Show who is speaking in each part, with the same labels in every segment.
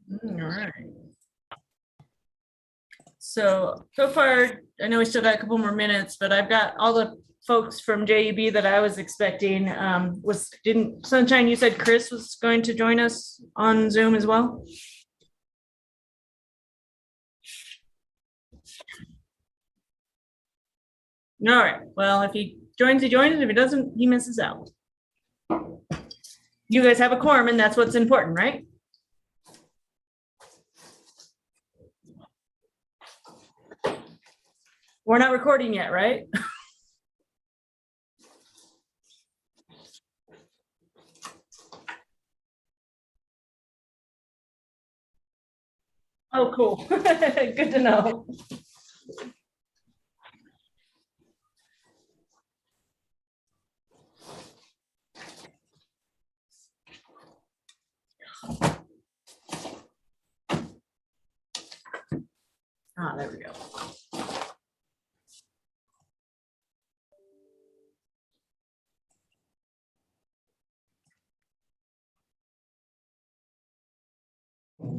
Speaker 1: All right. So far, I know we still got a couple more minutes, but I've got all the folks from JEB that I was expecting. Didn't Sunshine, you said Chris was going to join us on Zoom as well? All right, well, if he joins, he joins. If he doesn't, he misses out. You guys have a quorum and that's what's important, right? We're not recording yet, right? Oh, cool. Good to know. Ah, there we go.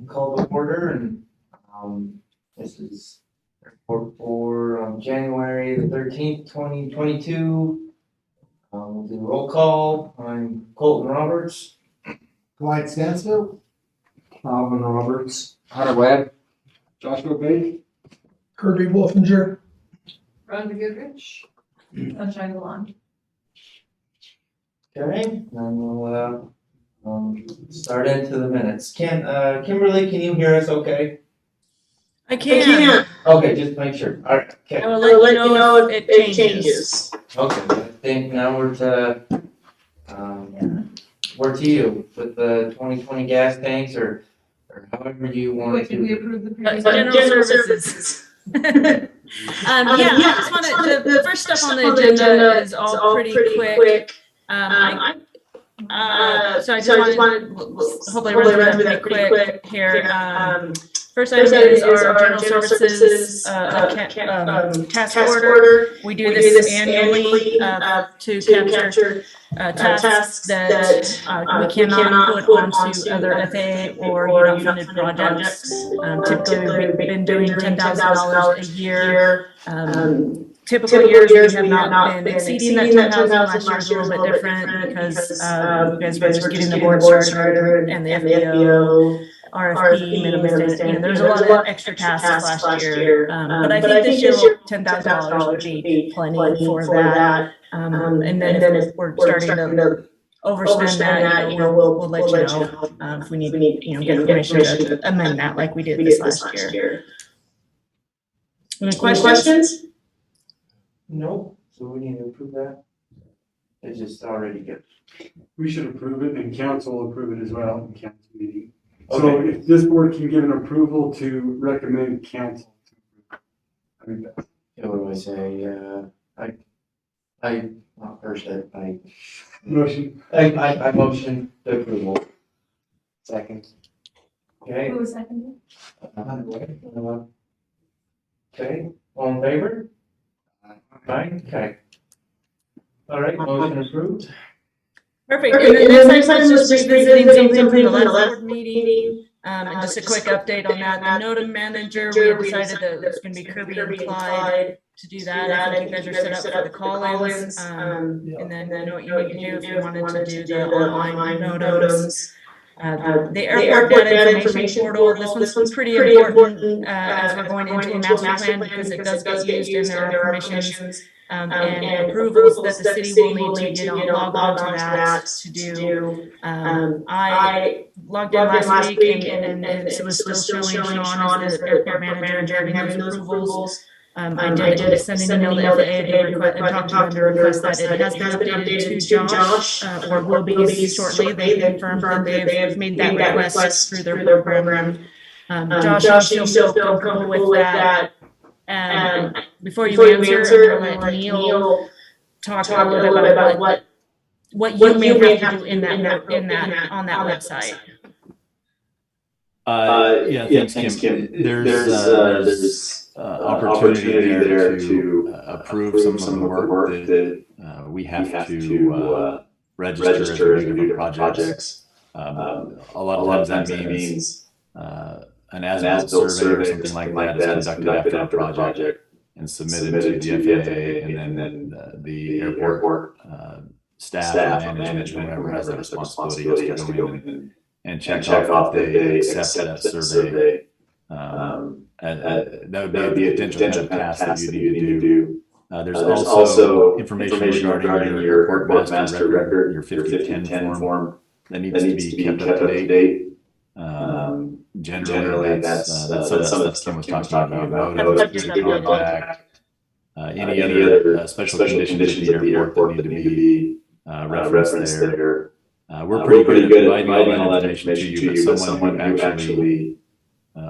Speaker 2: Call the order, and this is report for January the 13th, 2022. We'll do roll call. I'm Colton Roberts.
Speaker 3: Clyde Stansfield.
Speaker 4: Alvin Roberts.
Speaker 5: Hunter Webb.
Speaker 4: Joshua Page.
Speaker 3: Kirby Wolfinger.
Speaker 6: Rhonda Goodrich. Sunshine Lawn.
Speaker 2: Okay, and we'll start into the minutes. Kimberly, can you hear us okay?
Speaker 1: I can.
Speaker 2: Okay, just make sure. All right, okay.
Speaker 1: I will let you know if it changes.
Speaker 2: Okay, I think now we're to you with the 2020 gas tanks or however you want
Speaker 6: Wait, did we
Speaker 2: to.
Speaker 6: approve the?
Speaker 1: General services. Yeah, I just wanted, the first stuff on the agenda is all pretty quick. So I just wanted, hopefully run through that pretty quick here. First item is our general services task order. We do this annually to capture tasks that we cannot put onto other FAA or UDOT funded projects. Typically, we've been doing $10,000 a year. Typical years, we have not been exceeding that 10,000. Last year was a little bit different because you guys were just getting the board started and the FBO, RFP, minimum standard. There's a lot of extra tasks last year. But I think this year $10,000 would be plenty for that. And then if we're starting to overspend that, we'll let you know if we need get permission to amend that like we did this last year. Any questions?
Speaker 2: No, so we need to approve that. It's just already good.
Speaker 4: We should approve it and council will approve it as well in council meeting. So
Speaker 2: Okay.
Speaker 4: if this board can give an approval to recommend council. I think that's.
Speaker 2: What do I say?
Speaker 4: Motion.
Speaker 2: I motion the approval.
Speaker 5: Second.
Speaker 2: Okay.
Speaker 6: Who was seconded?
Speaker 2: Okay, all in favor? Aye, okay. All right, motion approved.
Speaker 1: Perfect. And then the next item was just revisiting something from the last board meeting. And just a quick update on that. The NODA manager, we decided that it's going to be Kirby and Clyde to do that. I think you guys are set up for the call-ins. And then you know what you need to do if you wanted to do the online NODAs. The airport data information portal, this one's pretty important as we're going into a master plan because it does get used and there are permissions and approvals that the city will need to log on to that to do. I logged in last week and it was still showing Sean as the airport manager and having those approvals. I did send an email to FAA and talk to them to request that it has been updated to Josh, or will be shortly. They confirmed that they've made that request through their program. Josh, you still feel comfortable with that? And before you answer, I'm gonna let Neil talk a little bit about what you may have to do in that on that website.
Speaker 7: Yeah, thanks, Kim. There's opportunity there to approve some of the work that we have to register as we do different projects. A lot of times that means an as-built survey or something like that is conducted after a project and submitted to the FAA, and then the airport staff and management, whoever has that responsibility, has to go in and check off that they accept that survey. That would be a potential kind of task that you need to do. There's also information regarding your airport master record, your 5010 form that needs to be kept up to date. Generally, that's some of the stuff Kim was talking about. Notice, any other special conditions at the airport that need to be referenced there. We're pretty good at providing all that information to you, but someone who actually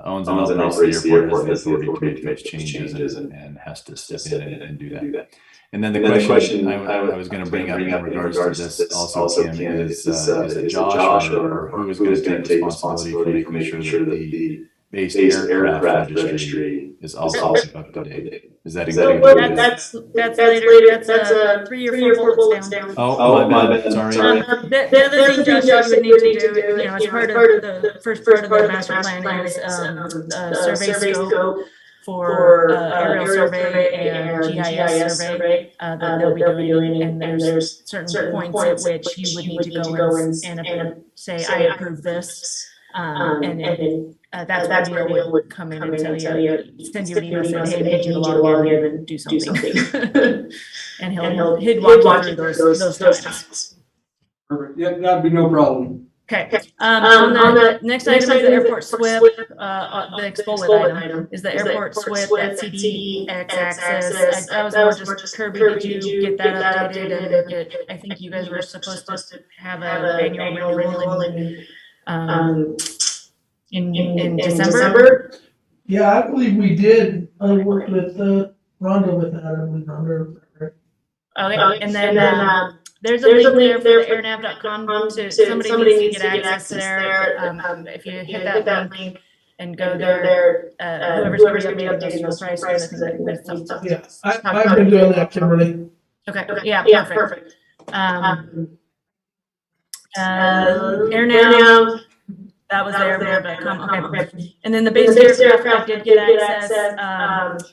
Speaker 7: owns and operates the airport has the authority to make those changes and has to step in and do that. And then the question I was going to bring up in regards to this also, Kim, is it Josh or who is going to take responsibility for making sure that the base aircraft registry is also up to date? Is that included?
Speaker 1: Well, that's later. That's a 3 or 4 bullets down.
Speaker 7: Oh, my bad. Sorry.
Speaker 1: The other thing, Josh, that you would need to do, as part of the first part of the master plan is survey scope for aerial survey and GIS survey that they'll be doing, and there's certain points at which you would need to go and say, I approve this, and that's where Neil would come in and tell you, send you an email saying, hey, I need you to log in and do something. And he'd walk you through those times.
Speaker 4: Perfect. Yeah, that'd be no problem.
Speaker 1: Okay. On the next item is the airport SWIP. The expo item is the airport SWIP at CDX access. That was more just Kirby. Did you get that updated? And I think you guys were supposed to have an annual renewal in December.
Speaker 3: Yeah, I believe we did. I worked with Rhonda with that. I believe Rhonda.
Speaker 1: Okay, and then there's a link there for airnav.com to somebody needs to get access there. If you hit that link and go there, whoever's going to be updating those prices, I think there's some stuff.
Speaker 3: Yeah, I've been doing that, Kimberly.
Speaker 1: Okay, yeah, perfect. Airnav, that was there, airnav.com. Okay, and then the base aircraft did get access.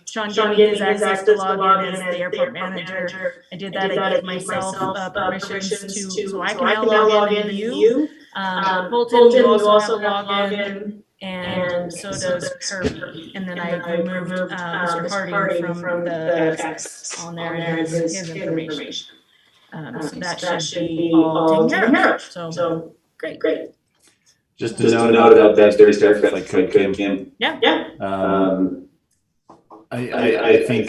Speaker 1: Sean gave his access to log in as the airport manager. I did that. I gave myself permissions so I can now log in and view. Bolton, you also log in, and so does Kirby. And then I removed Mr. Harding from the access on there and his information. So that should be all taken care of. So great.
Speaker 7: Just to note about that base aircraft, like Kim.
Speaker 1: Yeah.
Speaker 7: I think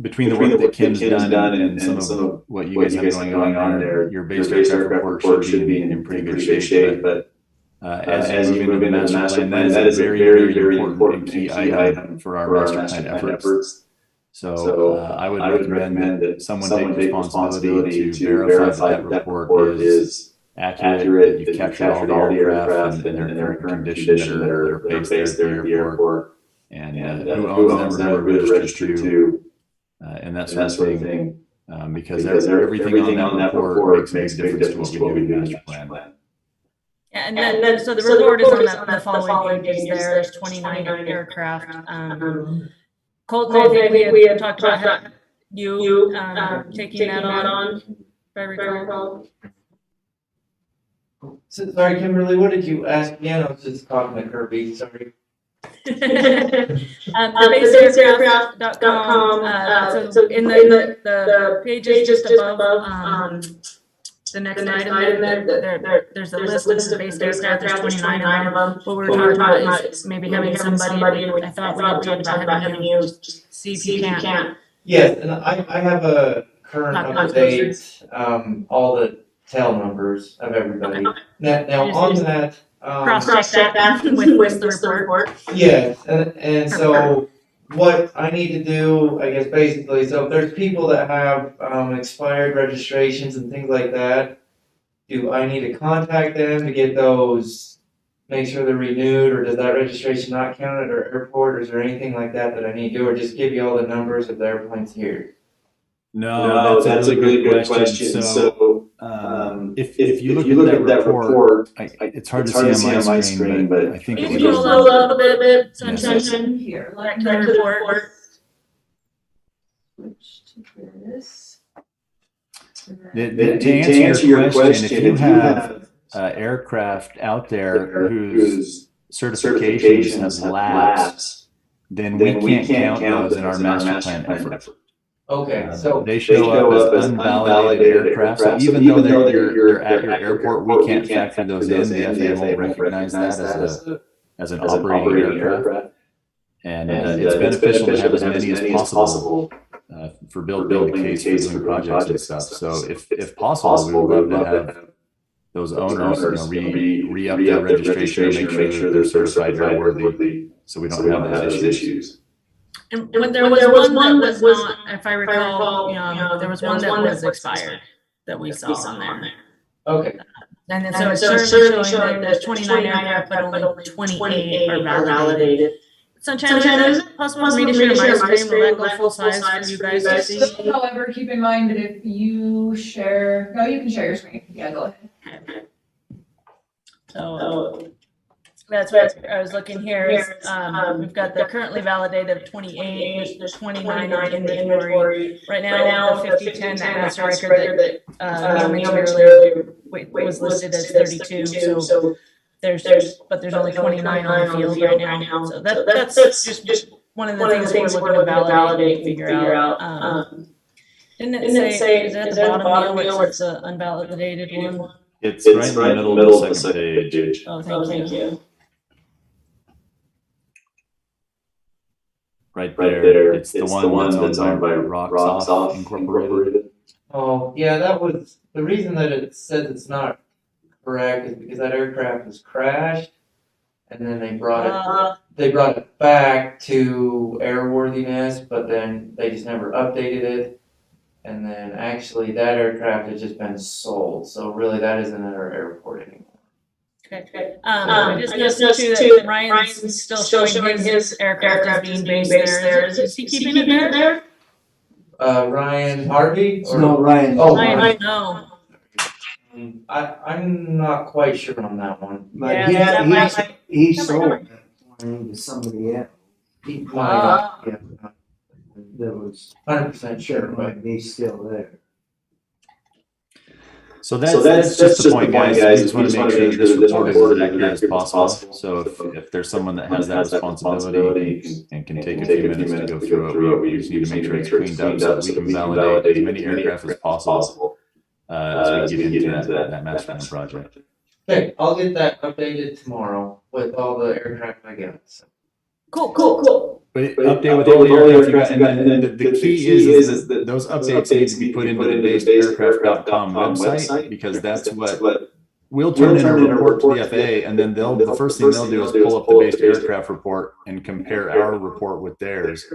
Speaker 7: between the work that Kim's done and some of what you guys have going on there, your base aircraft work should be in pretty good shape. But as you move into the master plan, that is a very important and key item for our master plan efforts. So I would recommend that someone take responsibility to verify that that report is accurate. You've captured all the aircraft and their current condition that are based there at the airport, and who owns them, who are registered to, and that sort of thing. Because everything on that report makes a difference to what we do in the master plan.
Speaker 1: Yeah, and then so the report is on the following pages there. There's 29 aircraft. Colton, I think we had talked about you taking that on, if I recall.
Speaker 2: So, sorry, Kimberly, what did you ask again? I was just talking to Kirby, sorry.
Speaker 1: Baseaircraft.com. So in the pages just above the next item, there's a list of the base aircraft. There's 29 of them. What we're talking about is maybe having somebody. I thought we had talked about having you just see if you can.
Speaker 2: Yes, and I have a current up-to-date, all the tail numbers of everybody. Now on that,
Speaker 1: Cross-check that with the report.
Speaker 2: yes, and so what I need to do, I guess basically, so if there's people that have expired registrations and things like that, do I need to contact them to get those, make sure they're renewed, or does that registration not count at our airport, or is there anything like that I need to do, or just give you all the numbers of the airplanes here?
Speaker 7: No, that's a really good question. So If you look at that report, it's hard to see on my screen, but I think
Speaker 1: You
Speaker 7: it
Speaker 1: can
Speaker 7: was.
Speaker 1: scroll up a little bit, sunshine,
Speaker 6: Here,
Speaker 1: back
Speaker 6: let
Speaker 1: to the report.
Speaker 6: Switch to this.
Speaker 7: To answer your question, if you have aircraft out there whose certifications have lapsed, then we can't count those in our master plan effort.
Speaker 2: Okay, so
Speaker 7: They show up as unvalidated aircraft, so even though they're at your airport, we can't factor those in. The FAA won't recognize that as an operating aircraft. And it's beneficial to have as many as possible for building the case for doing projects and stuff. So if possible, we would love to have those owners, re-up their registration, make sure they're certified airworthy, so we don't have those issues.
Speaker 1: And when there was one that was not, if I recall, there was one that was expired that we saw on there.
Speaker 2: okay,
Speaker 1: And then so it's certainly showing that there's 29 aircraft, but only 28 are validated. Sunshine, is it possible for me to share my screen? Will that go full size for you guys to see?
Speaker 6: However, keep in mind that if you share, no, you can share your screen. Yeah, go ahead.
Speaker 1: So that's what I was looking here. Is, we've got the currently validated of 28. There's 29 in inventory right now. The 5010 that has a record that Neil mentioned earlier was listed as 32. So there's only 29 on the field right now. So that's just one of the things we're looking to validate and figure out. Didn't it say, is it at the bottom, Neil, where it's the unvalidated one?
Speaker 7: It's right in the middle of the second page.
Speaker 1: Oh, thank you.
Speaker 7: Right there. It's the one that's owned by Rocksoft Incorporated.
Speaker 2: oh, yeah, that was, the reason that it says it's not correct is because that aircraft was crashed, and then they brought it back to airworthiness, but then they just never updated it. And then actually that aircraft has just been sold, so really that isn't at our airport anymore.
Speaker 1: Okay. I just noticed too that Ryan's still showing his aircraft as being based there. Is he keeping it there?
Speaker 2: Ryan Harvey? Or?
Speaker 5: No, Ryan.
Speaker 2: Oh,
Speaker 1: Ryan, no.
Speaker 2: I'm not quite sure on that one.
Speaker 5: But
Speaker 1: Yeah,
Speaker 5: he sold that plane to somebody else.
Speaker 2: He might, yeah,
Speaker 5: That was
Speaker 2: 100% sure,
Speaker 5: sure,
Speaker 2: but
Speaker 5: but he's still there.
Speaker 7: So that's just the point, guys. We just want to make sure that this report is as accurate as possible. So if there's someone that has that responsibility and can take a few minutes to go through it, we just need to make sure it's cleaned up so that we can validate as many aircraft as possible as we get into that master plan project.
Speaker 2: okay, I'll get that updated tomorrow with all the aircraft I got. So.
Speaker 1: Cool.
Speaker 7: But update with all the aircraft you got, and then the key is that those updates need to be put into the basedaircraft.com website, because that's what we'll turn in a report to the FAA, and then the first thing they'll do is pull up the based aircraft report and compare our report with theirs,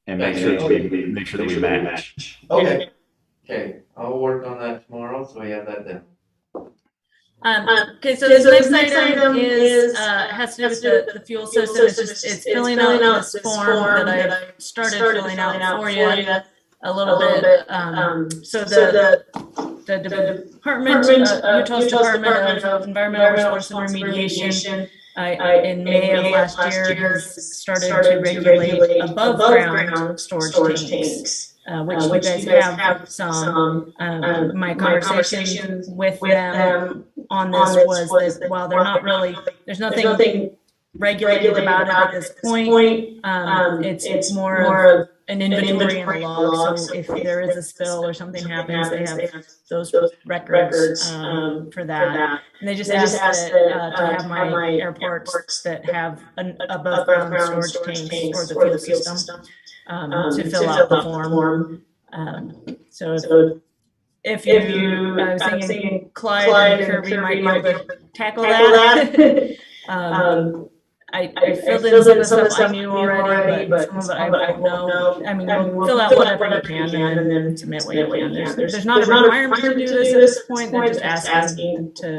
Speaker 7: and make sure that we match.
Speaker 2: Okay, I'll work on that tomorrow, so we have that done.
Speaker 1: Okay, so this next item is has to do with the fuel system. It's filling out this form that I started filling out for you a little bit. So the department, Utah's Department of Environmental Resource and Remediation, in May of last year has started to regulate above ground storage tanks. Which you guys have some. My conversation with them on this was that while they're not really, there's nothing regulated about it at this point. It's more of an inventory and a log. So if there is a spill or something happens, they have those records for that. And they just asked that, to have my airports that have an above ground storage tanks for the fuel system. To fill out the form. So if you, I was thinking Clyde and Kirby might be able to tackle that. I filled in some of the stuff I knew already, but some of it I don't know. I mean, we'll fill out whatever you can and then submit what you can. There's not a requirement to do this at this point. They're just asking to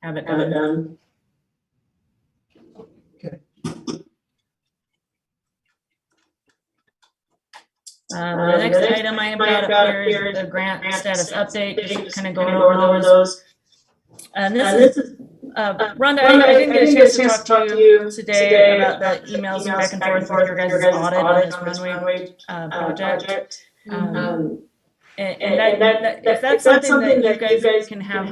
Speaker 1: have it done. The next item I have got up here is the grant status update, just kind of going over those. And this is, Rhonda, I didn't get a chance to talk to you today about the emails back and forth with your guys' audit on this runway project. If that's something that you guys can have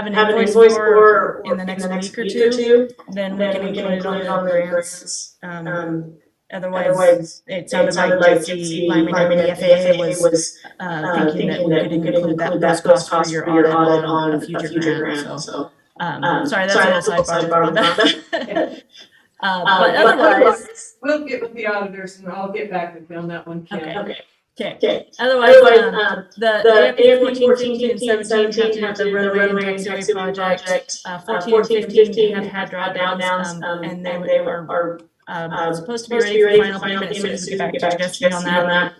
Speaker 1: an invoice for in the next week or two, then we can include it on the grants. Otherwise, it sounded like Jesse Lyman at the FAA was thinking that we could include those costs for your audit on a future grant. So, sorry, that's a little sidebar on that. But otherwise,
Speaker 8: We'll get with the auditors and I'll get back with you on that one. Kim.
Speaker 1: okay. Otherwise, the AFP 14, 15, and 17 have to do the runway and taxiway project. 14 and 15 have had drawdowns, and they are supposed to be ready for final payment as soon as we get back to Jesse on that.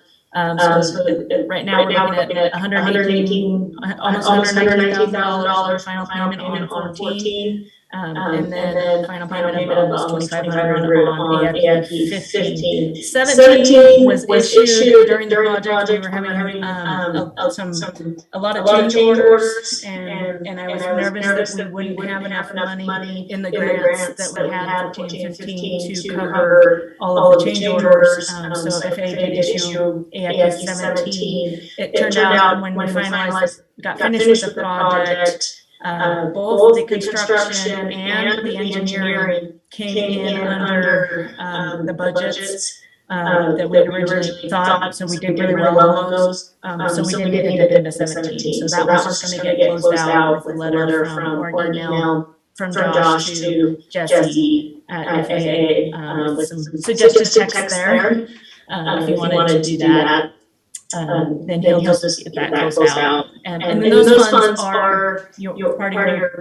Speaker 1: So right now we're looking at almost $119,000 final payment on 14. And then final payment of almost $2,500 on AFP 15. 17 was issued during the project. We were having a lot of change orders, and I was nervous that we wouldn't have enough money in the grants that we had 14 and 15 to cover all of the change orders. So FAA did issue AFP 17. It turned out when we got finished with the project, both the construction and the engineering came in under the budgets that we originally thought, so we did really well on those. So we didn't get it into 17. So that was just going to get closed out with a letter or an email from Josh to Jesse at FAA with some suggested text there. If you wanted to do that. Then he'll just get that closed out. And then those funds are part of your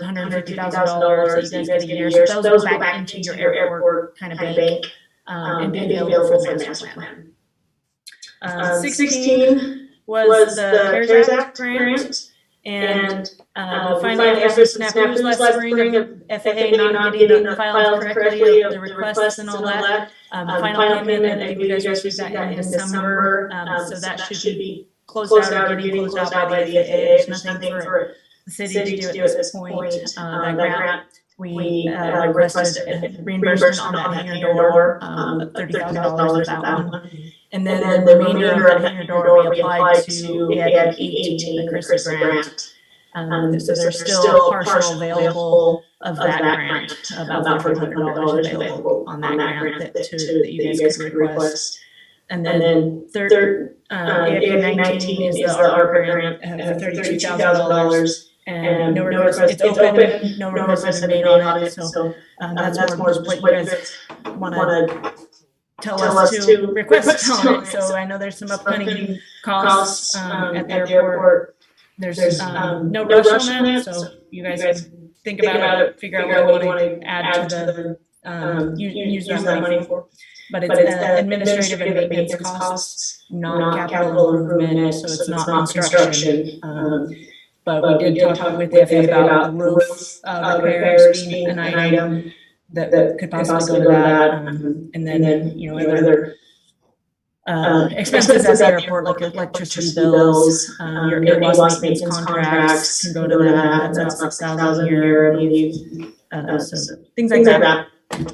Speaker 1: $150,000 that you guys get a year. So those go back into your airport kind of bank and be available for the master plan. 16 was the CARES Act grant. And finally, after some snafu last spring of FAA not getting the files correctly, the requests and all that, final payment, and you guys received that in December. So that should be closed out or getting closed out by the FAA. There's nothing for the city to do at this point. That grant, we requested reimbursement on that hangar door, $30,000 of that one. And then the remainder of that hangar door we applied to AFP 18, the CRISA grant. So there's still partial available of that grant, about $400 available on that grant that you guys could request. And then third, AFP 19 is the ARPA grant at $32,000. And no request, it's open, no request has been made on it, so that's more just what you guys wanna tell us to request on it. So I know there's some upcoming costs at the airport. There's no rush on that, so you guys can think about it, figure out what you want to add to the use that money for. But it's administrative and maintenance costs, not capital improvement, so it's not on construction. But we did talk with the FAA about the roof repairs being an item that could possibly go to that, and then other expenses at the airport, like electricity bills, your AWAS maintenance contracts can go to that. That's about $6,000 a year, I believe. So things like that.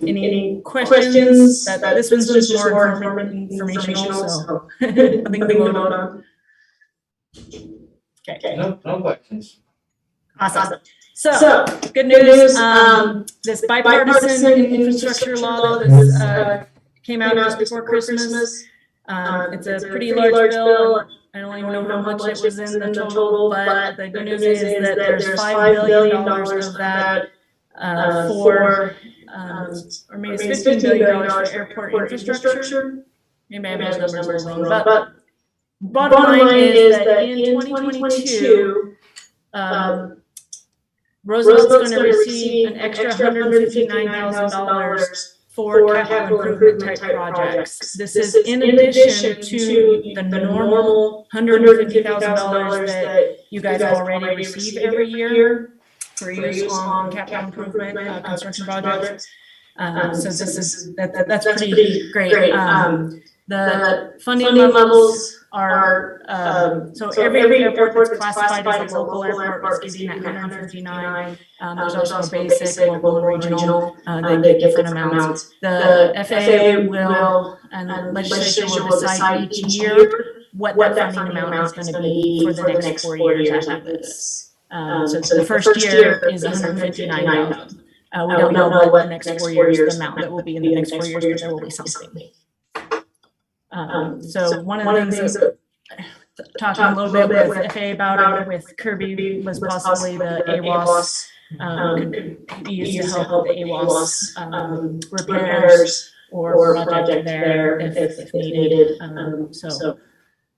Speaker 1: Any questions? This one's just more informational, so nothing to vote on. Okay.
Speaker 2: No questions.
Speaker 1: Awesome. So, good news. This bipartisan infrastructure law that came out just before Christmas. It's a pretty large bill. I don't even know how much it was in the total, but the good news is that there's $5 billion of that for, or maybe it's $15 billion for airport infrastructure. Maybe I have those numbers wrong, but bottom line is that in 2022, Roosevelt's going to receive an extra $159,000 for capital improvement type projects. This is in addition to the normal $150,000 that you guys already receive every year for use on capital improvement construction projects. So that's pretty great. The funding levels are, so every airport that's classified as a local airport is getting that 159. There's also basic, local, and regional. They get different amounts. The FAA will, and the legislature will decide each year what that funding amount is going to be for the next 4 years after this. So the first year is 159,000. We don't know what the next 4 years, the amount that will be in the next 4 years, but there will be something. So one of the things that talking a little bit with FAA about it, with Kirby, was possibly the AWOS could be used to help with the AWOS repairs or project there if needed. So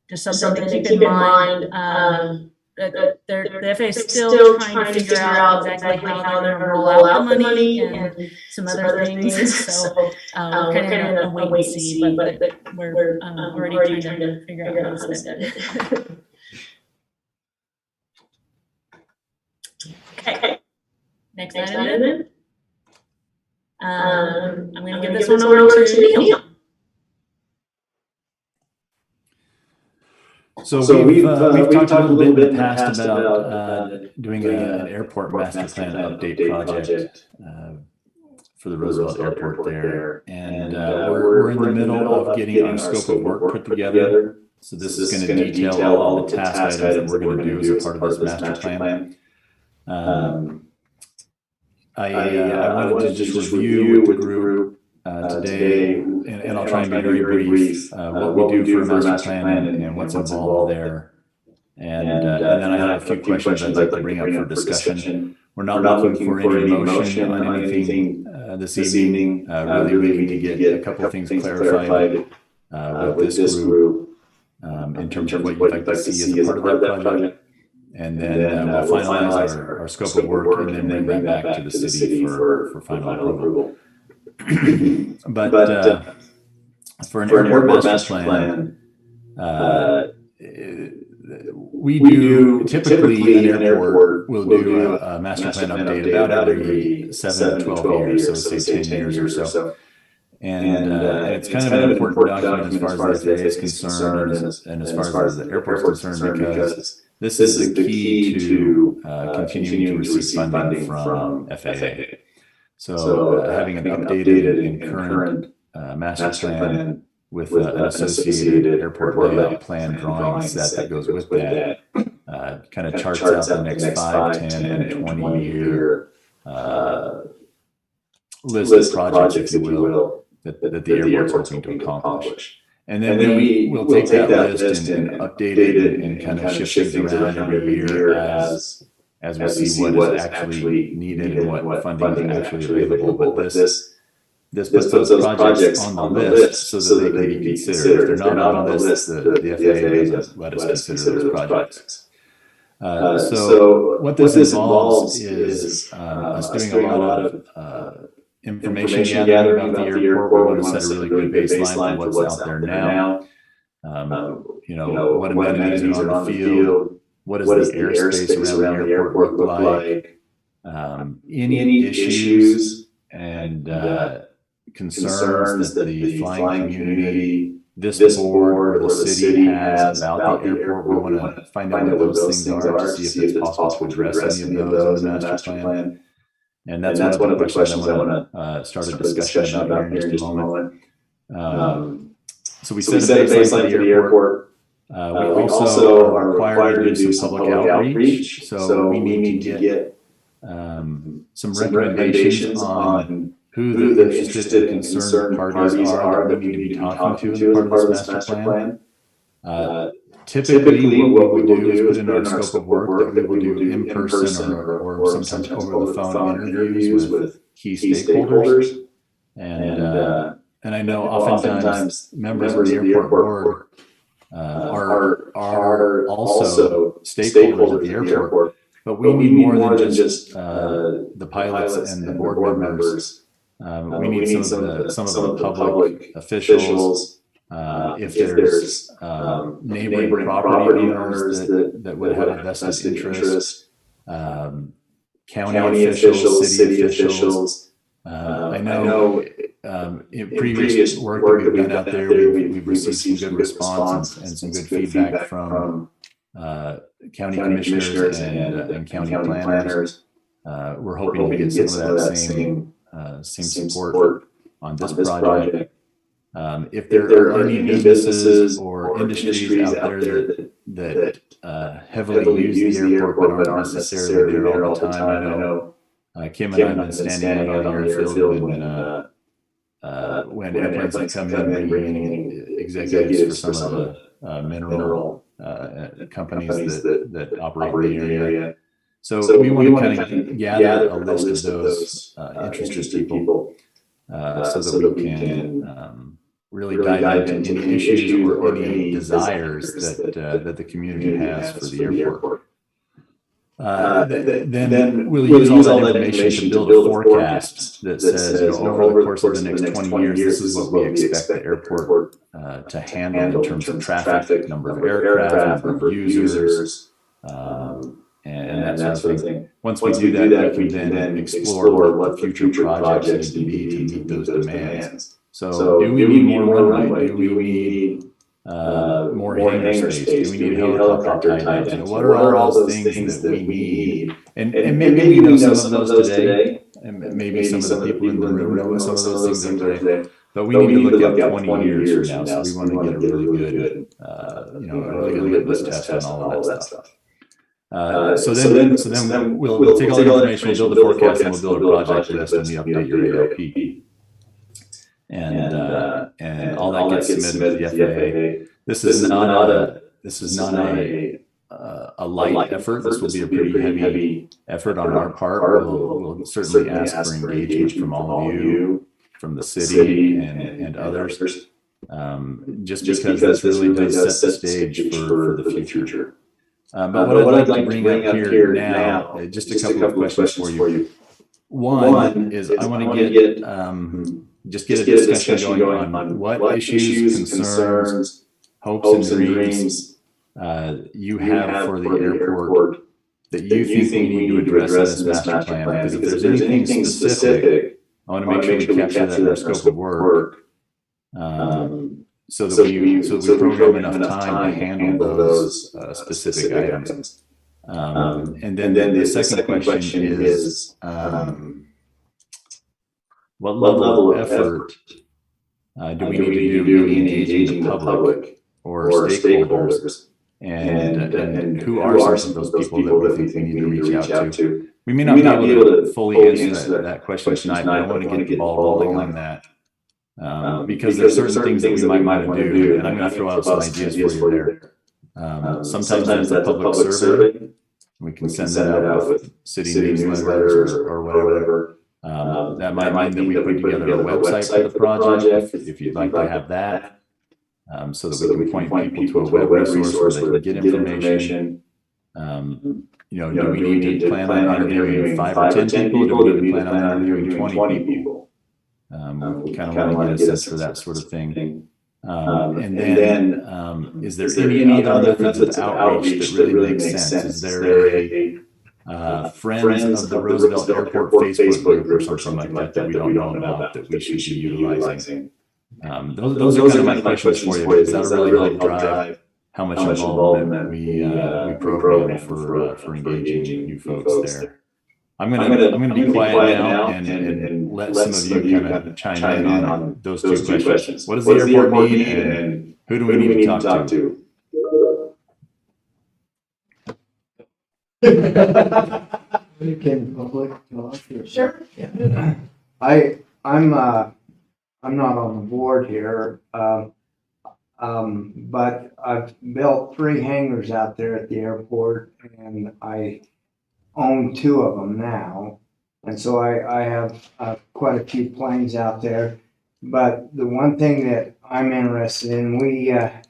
Speaker 1: just something to keep in mind. The FAA is still trying to figure out exactly how they're going to roll out the money and some other things. So we're kind of in a wait and see, but we're already trying to figure out how to spend it. Okay. Next item. I'm going to give this one over to Neil.
Speaker 7: So we've talked a little bit in the past about doing an airport master plan update project for the Roosevelt Airport there, and we're in the middle of getting our scope of work put together. So this is going to detail all the task items that we're going to do as a part of this master plan. I wanted to just review with the group today, and I'll try and be very brief, what we do for a master plan and what's involved there. And then I have a few questions I'd like to bring up for discussion. We're not looking for any motion on anything this evening. Really, we need to get a couple of things clarified with this group in terms of what you'd like to see as a part of that project. And then we'll finalize our scope of work and then bring that back to the city for final approval. But for an airport master plan, we do typically an airport will do a master plan update about every 7 to 12 years, so say 10 years or so. And it's kind of an important document as far as the FAA is concerned and as far as the airport is concerned, because this is the key to continuing to receive funding from FAA. So having an updated and current master plan with an associated airport layout plan drawing set that goes with that kind of charts out the next 5, 10, and 20-year list of projects, if you will, that the airport's hoping to accomplish. And then we will take that list and update it and kind of shift things around every year as we see what is actually needed and what funding is actually available. But this puts those projects on the list so that they can be considered. If they're not on the list, the FAA doesn't let us consider those projects. So what this involves is us doing a lot of information gathering about the airport. We want to set a really good baseline for what's out there now. What amenities are on the field. What does the airspace around the airport look like? Any issues and concerns that the flying community, this board, or the city has about the airport. We want to find out what those things are to see if it's possible to address any of those in the master plan. And that's one of the questions I want to start a discussion about here in just a moment. So we set a baseline for the airport. We also are required to do some public outreach. So we need to get some recommendations on who the interested and concerned parties are that we need to be talking to as part of this master plan. Typically, what we do is put in our scope of work that we will do in person or sometimes over the phone interviews with key stakeholders. And I know oftentimes members of the airport board are also stakeholders of the airport, but we need more than just the pilots and the board members. We need some of the public officials. If there's neighboring property owners that would have a vested interest, county officials, city officials. I know in previous work that we've done out there, we've received some good response and some good feedback from county commissioners and county planners. We're hoping to get some of that same support on this project. If there are any businesses or industries out there that heavily use the airport but aren't necessarily there all the time, I know Kim and I have been standing out on the airfield when airplanes come in, bringing executives for some of the mineral companies that operate in the area. So we want to kind of gather a list of those interested people so that we can really dive into any issues or any desires that the community has for the airport. Then we'll use all that information to build a forecast that says, over the course of the next 20 years, this is what we expect the airport to handle in terms of traffic, number of aircraft, number of users, and that sort of thing. Once we do that, we can then explore what future projects need to be to meet those demands. So do we need more runway? Do we need more hangar space? Do we need helicopter types? What are all those things that we need? And maybe we know some of those today, and maybe some of the people in the room know some of those things today. But we need to look at 20 years from now, so we want to get a really good, a really good litmus test on all that stuff. So then we'll take all the information, we'll build a forecast, and we'll build a project list, and we update your ALP. And all that gets submitted to the FAA. This is not a light effort. This will be a pretty heavy effort on our part. We'll certainly ask for engagement from all of you, from the city and others, just because this really does set the stage for the future. But what I'd like to bring up here now, just a couple of questions for you. One is I want to get a discussion going on what issues, concerns, hopes, and dreams you have for the airport that you think we need to address in this master plan. Because if there's anything specific, I want to make sure we capture that in our scope of work, so that we program enough time to handle those specific items. And then the second question is, what level of effort do we need to do in engaging the public or stakeholders? And who are some of those people that we think we need to reach out to? We may not be able to fully answer that question tonight, but I want to get the ball rolling on that. Because there's certain things that we might want to do, and I'm going to throw out some ideas for you there. Sometimes that's a public survey. We can send that out with city newsletters or whatever. That might mean that we put together a website for the project, if you'd like to have that, so that we can point people to a web resource where they can get information. Do we need to plan on interviewing 5 or 10 people? Do we need to plan on interviewing 20 people? We kind of want to get a sense for that sort of thing. And then, is there any other methods of outreach that really make sense? Is there a Friends of the Roosevelt Airport Facebook group or something like that we don't know about that we should be utilizing? Those are kind of my questions for you, because that'll really help drive how much involvement we program for engaging you folks there. I'm gonna be quiet now and let some of you kind of chime in on those two questions. What does the airport need, and who do we need to talk to?
Speaker 5: Can public talk?
Speaker 6: Sure.
Speaker 3: Yeah.
Speaker 5: I'm not on the board here, but I've built 3 hangars out there at the airport, and I own 2 of them now. And so I have quite a few planes out there. But the one thing that I'm interested in, we had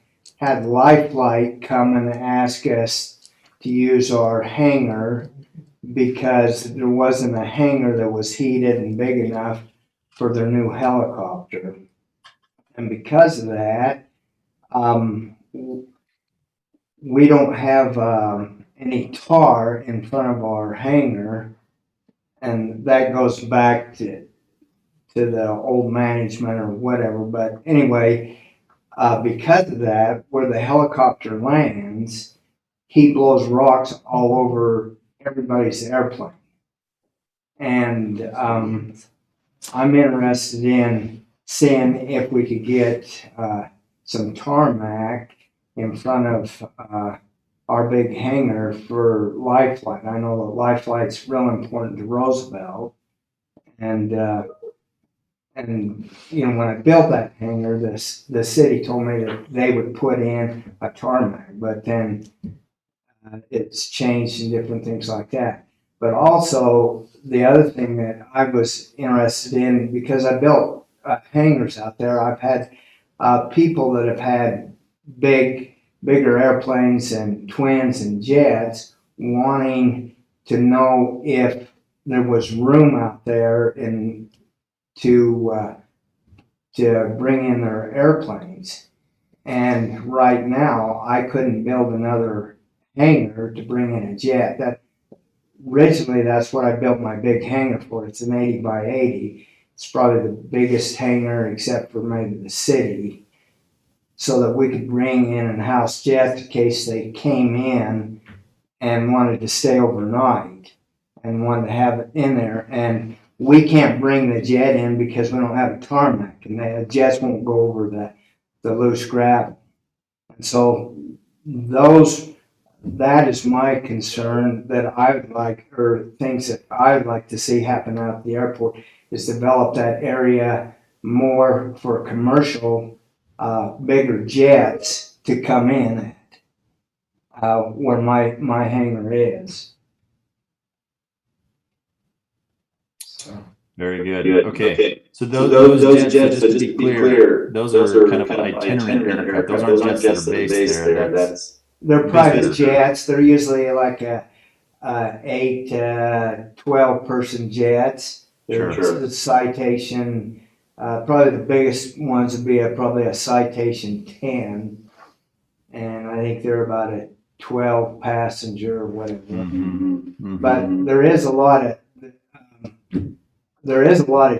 Speaker 5: Lifelight come and ask us to use our hangar because there wasn't a hangar that was heated and big enough for their new helicopter. And because of that, we don't have any tar in front of our hangar, and that goes back to the old management or whatever. But anyway, because of that, where the helicopter lands, he blows rocks all over everybody's airplane. And I'm interested in seeing if we could get some tarmac in front of our big hangar for Life Flight. I know that Life Flight's real important to Roosevelt. And you know, when I built that hangar, the city told me that they would put in a tarmac, but then it's changed and different things like that. But also the other thing that I was interested in, because I built hangars out there, I've had people that have had bigger airplanes and twins and jets wanting to know if there was room out there to bring in their airplanes. And right now, I couldn't build another hangar to bring in a jet. Originally, that's what I built my big hangar for. It's an 80 by 80. It's probably the biggest hangar except for maybe the city, so that we could bring in and house jets in case they came in and wanted to stay overnight and wanted to have it in there. And we can't bring the jet in because we don't have a tarmac, and the jets won't go over the loose gravel. And so that is my concern that I would like, or things that I would like to see happen out at the airport, is develop that area more for commercial, bigger jets to come in at where my hangar is. So.
Speaker 7: Very good. Okay. So those jets, just to be clear, those are kind of itinerant aircraft. Those aren't jets that are based there.
Speaker 5: They're private jets. They're usually like a 8 to 12 person jets. They're Citation. Probably the biggest ones would be probably a Citation 10, and I think they're about a 12 passenger or whatever. But there is a lot of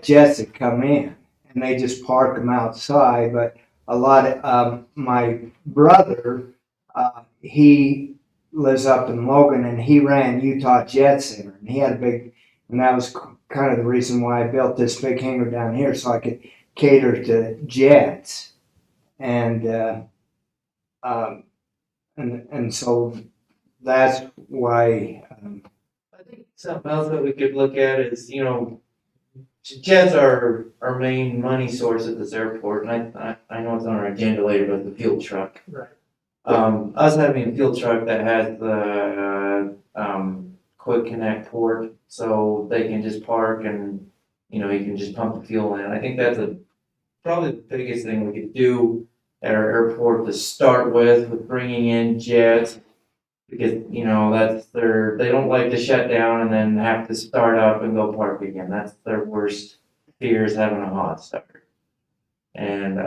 Speaker 5: jets that come in, and they just park them outside. But a lot of my brother, he lives up in Logan, and he ran Utah Jet Center, and he had and that was kind of the reason why I built this big hangar down here, so I could cater to jets. And so that's why.
Speaker 2: I think something else that we could look at is, you know, jets are our main money source at this airport, and I know it's on our agenda later, but the fuel truck.
Speaker 3: Right.
Speaker 2: Us having a fuel truck that has the quick connect port, so they can just park and, you know, you can just pump the fuel in. I think that's probably the biggest thing we could do at our airport to start with bringing in jets, because, you know, they don't like to shut down and then have to start up and go park again. That's their worst fear, is having a hot start. And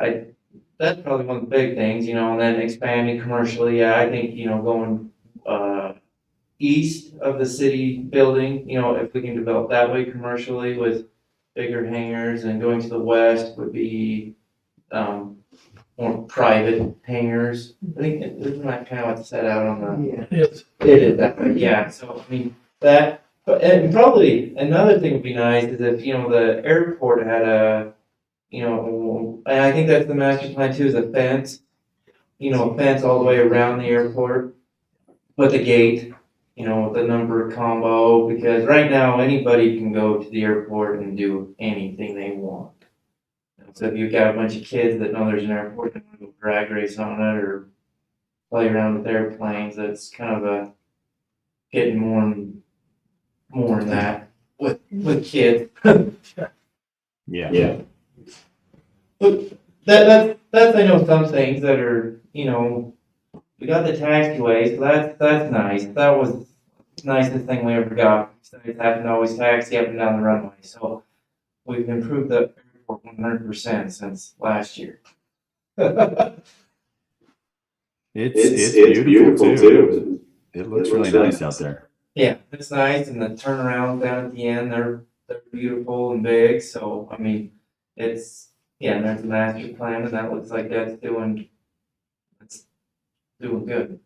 Speaker 2: that's probably one of the big things, you know. And then expanding commercially. Yeah, I think, you know, going east of the city building, you know, if we can develop that way commercially with bigger hangars, and going to the west would be more private hangars. I think isn't that kind of what's set out on the.
Speaker 3: Yes.
Speaker 2: It is that way, yeah. So I mean that, and probably another thing would be nice is if, you know, the airport had a, you know, and I think that's the master plan too, is a fence, you know, a fence all the way around the airport with a gate, you know, the number combo, because right now anybody can go to the airport and do anything they want. So if you've got a bunch of kids that know there's an airport and want to go drag race on it or play around with airplanes, that's kind of getting more than that with kids.
Speaker 7: Yeah.
Speaker 2: But that's I know some things that are, you know, we got the taxiway, so that's nice. That was the nicest thing we ever got. Besides having to always taxi up and down the runway. So we've improved the airport 100% since last year.
Speaker 7: It's beautiful too. It looks really nice out there.
Speaker 2: Yeah, it's nice, and the turnarounds down at the end, they're beautiful and big. So I mean, it's, yeah, there's a master plan and that looks like that's doing good.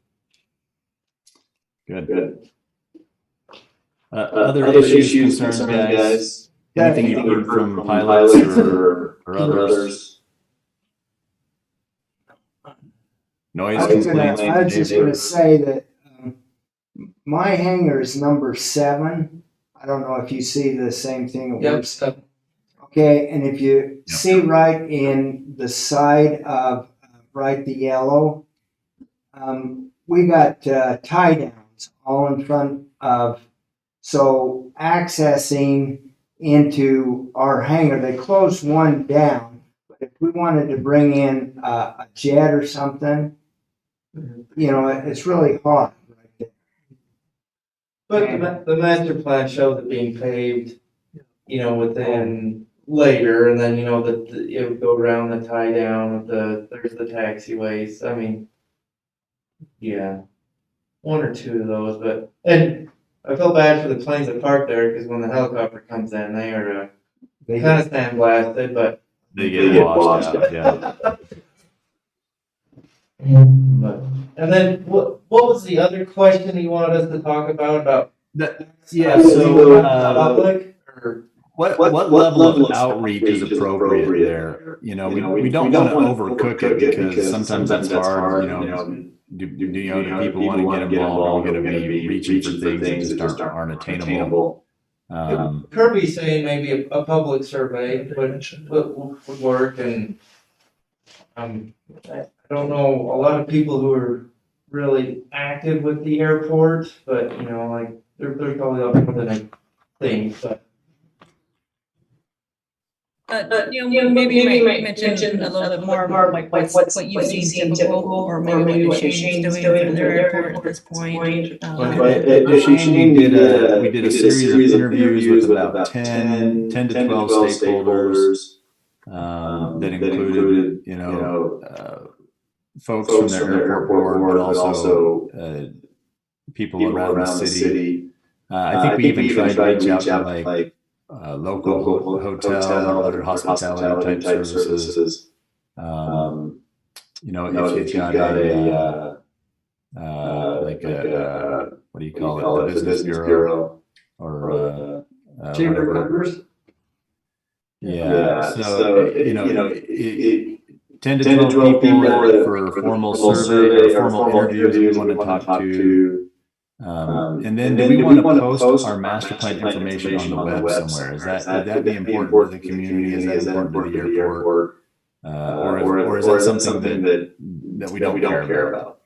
Speaker 7: Good. Other issues, concerns, guys? Anything you've heard from pilots or others? Noise complaints?
Speaker 5: I was just gonna say that, my hangar is number 7. I don't know if you see the same thing.
Speaker 2: Yep, so,
Speaker 5: Okay, and if you see right in the side of, right the yellow, we got tie downs all in front of, so accessing into our hangar, they closed one down. But if we wanted to bring in a jet or something, you know, it's really hard right there.
Speaker 2: but the master plan shows it being paved, you know, within later, and then, you know, it would go around the tie down of there's the taxiways, I mean, yeah, 1 or 2 of those, and I feel bad for the planes that park there, because when the helicopter comes in, they are kind of sandblasted, but.
Speaker 7: They get washed out, yeah.
Speaker 2: But, and then what was the other question you wanted us to talk about?
Speaker 7: Yeah, so,
Speaker 2: Public or?
Speaker 7: what level of outreach is appropriate there? You know, we don't want to overcook it because sometimes that's hard, you know. Do people want to get involved? Are we going to be reaching for things that just aren't attainable?
Speaker 2: Kirby's saying maybe a public survey would work, and I don't know a lot of people who are really active with the airport, but you know, like there's probably a lot more than I think, but.
Speaker 1: You know, maybe you might mention a little bit more about like what you've seen typical, or maybe what Shane's doing for their airport at this point.
Speaker 7: Shane we did a series of interviews with about 10 to 12 stakeholders that included, you know, folks from their airport board, but also people around the city. I think we even tried to reach out to like local hotel or other hospitality type services. You know, if you've got a like a what do you call it, the business bureau or
Speaker 4: Chamber of Commerce.
Speaker 7: Yeah. So you know, 10 to 12 people for a formal survey or formal interviews we want to talk to. And then do we want to post our master plan information on the web somewhere? Would that be important to the community? Is that important to the airport? Or is that something that we don't care about?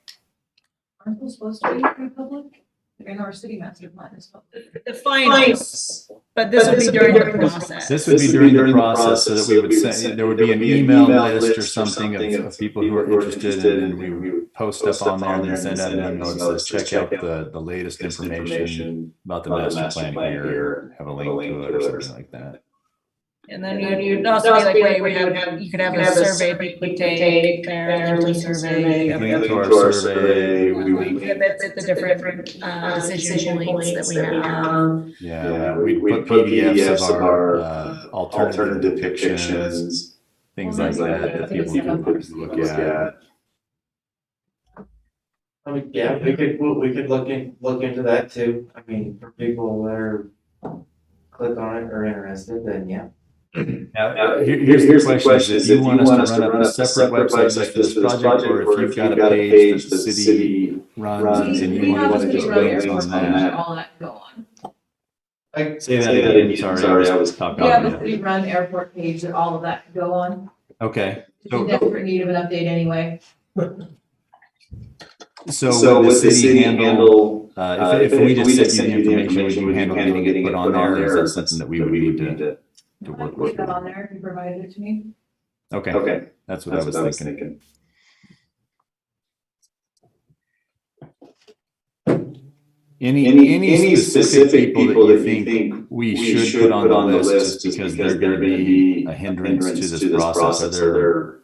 Speaker 6: Aren't those supposed to be pretty public? In our city master plan is public.
Speaker 1: The finals, but this would be during the process.
Speaker 7: This would be during the process, so that we would send, there would be an email list or something of people who are interested, and we would post up on there and send out an email that says, check out the latest information about the master plan here, have a link to it or something like that.
Speaker 1: And then you'd also be like, wait, you could have a survey that we take, their early survey.
Speaker 7: Link to our survey with
Speaker 1: The different decision points that we have.
Speaker 7: Yeah, we put PDFs of our alternative depictions, things like that people can look at.
Speaker 2: I mean, yeah, we could look into that too. I mean, for people that are click on it or interested, then yeah.
Speaker 7: Now, here's the question: is if you want us to run up a separate website just for this project, or if you've got a page that the city runs and you want to just links on that.
Speaker 6: All that go on.
Speaker 7: Say that again. Sorry, I was talking.
Speaker 6: We have a city run airport page that all of that could go on.
Speaker 7: Okay.
Speaker 6: It's in desperate need of an update anyway.
Speaker 7: So would the city handle, if we just sent you the information, would you handle getting it put on there, or is that something that we would need to
Speaker 6: I
Speaker 7: work
Speaker 6: can get
Speaker 7: with?
Speaker 6: that on there if you provided it to me.
Speaker 7: Okay, that's what I was thinking. Any specific people that you think we should put on the list just because they're going to be a hindrance to this process? Are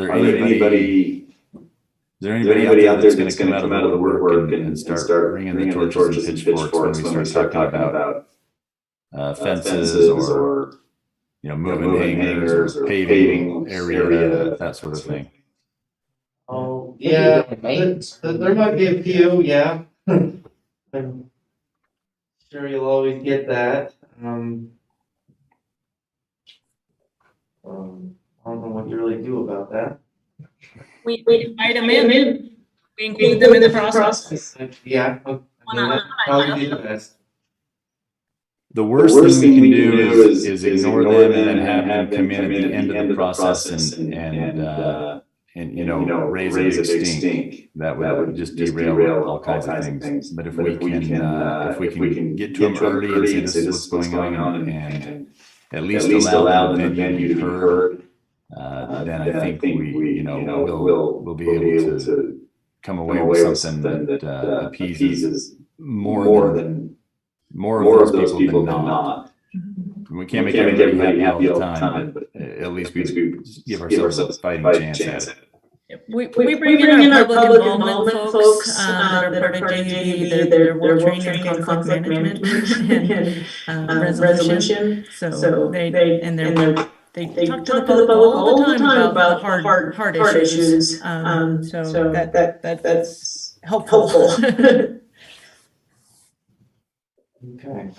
Speaker 7: there anybody out there that's going to come out of the woodwork and start bringing the torches and pitchforks when we start talking about fences or moving hangers or paving area, that sort of thing.
Speaker 2: Oh, yeah, there might be a few, yeah. I'm sure you'll always get that. I don't know what you really do about that.
Speaker 1: We invite them in. We include them in the process.
Speaker 2: Yeah, I mean, that's probably the best.
Speaker 7: The worst thing we can do is ignore them and then have them come in at the end of the process and raise a big stink. That would just derail all kinds of things. But if we can get to them early and say this is what's going on and at least allow them to be heard, then I think we'll be able to come away with something that appeases more of those people than not. We can't make everybody happy all the time, but at least we give ourselves a fighting chance at it.
Speaker 1: We bring in our public involvement folks that are part of JUD. They're well trained in conflict management and resolution. So they talk to the public all the time about the hard issues. So that's helpful.
Speaker 2: Okay.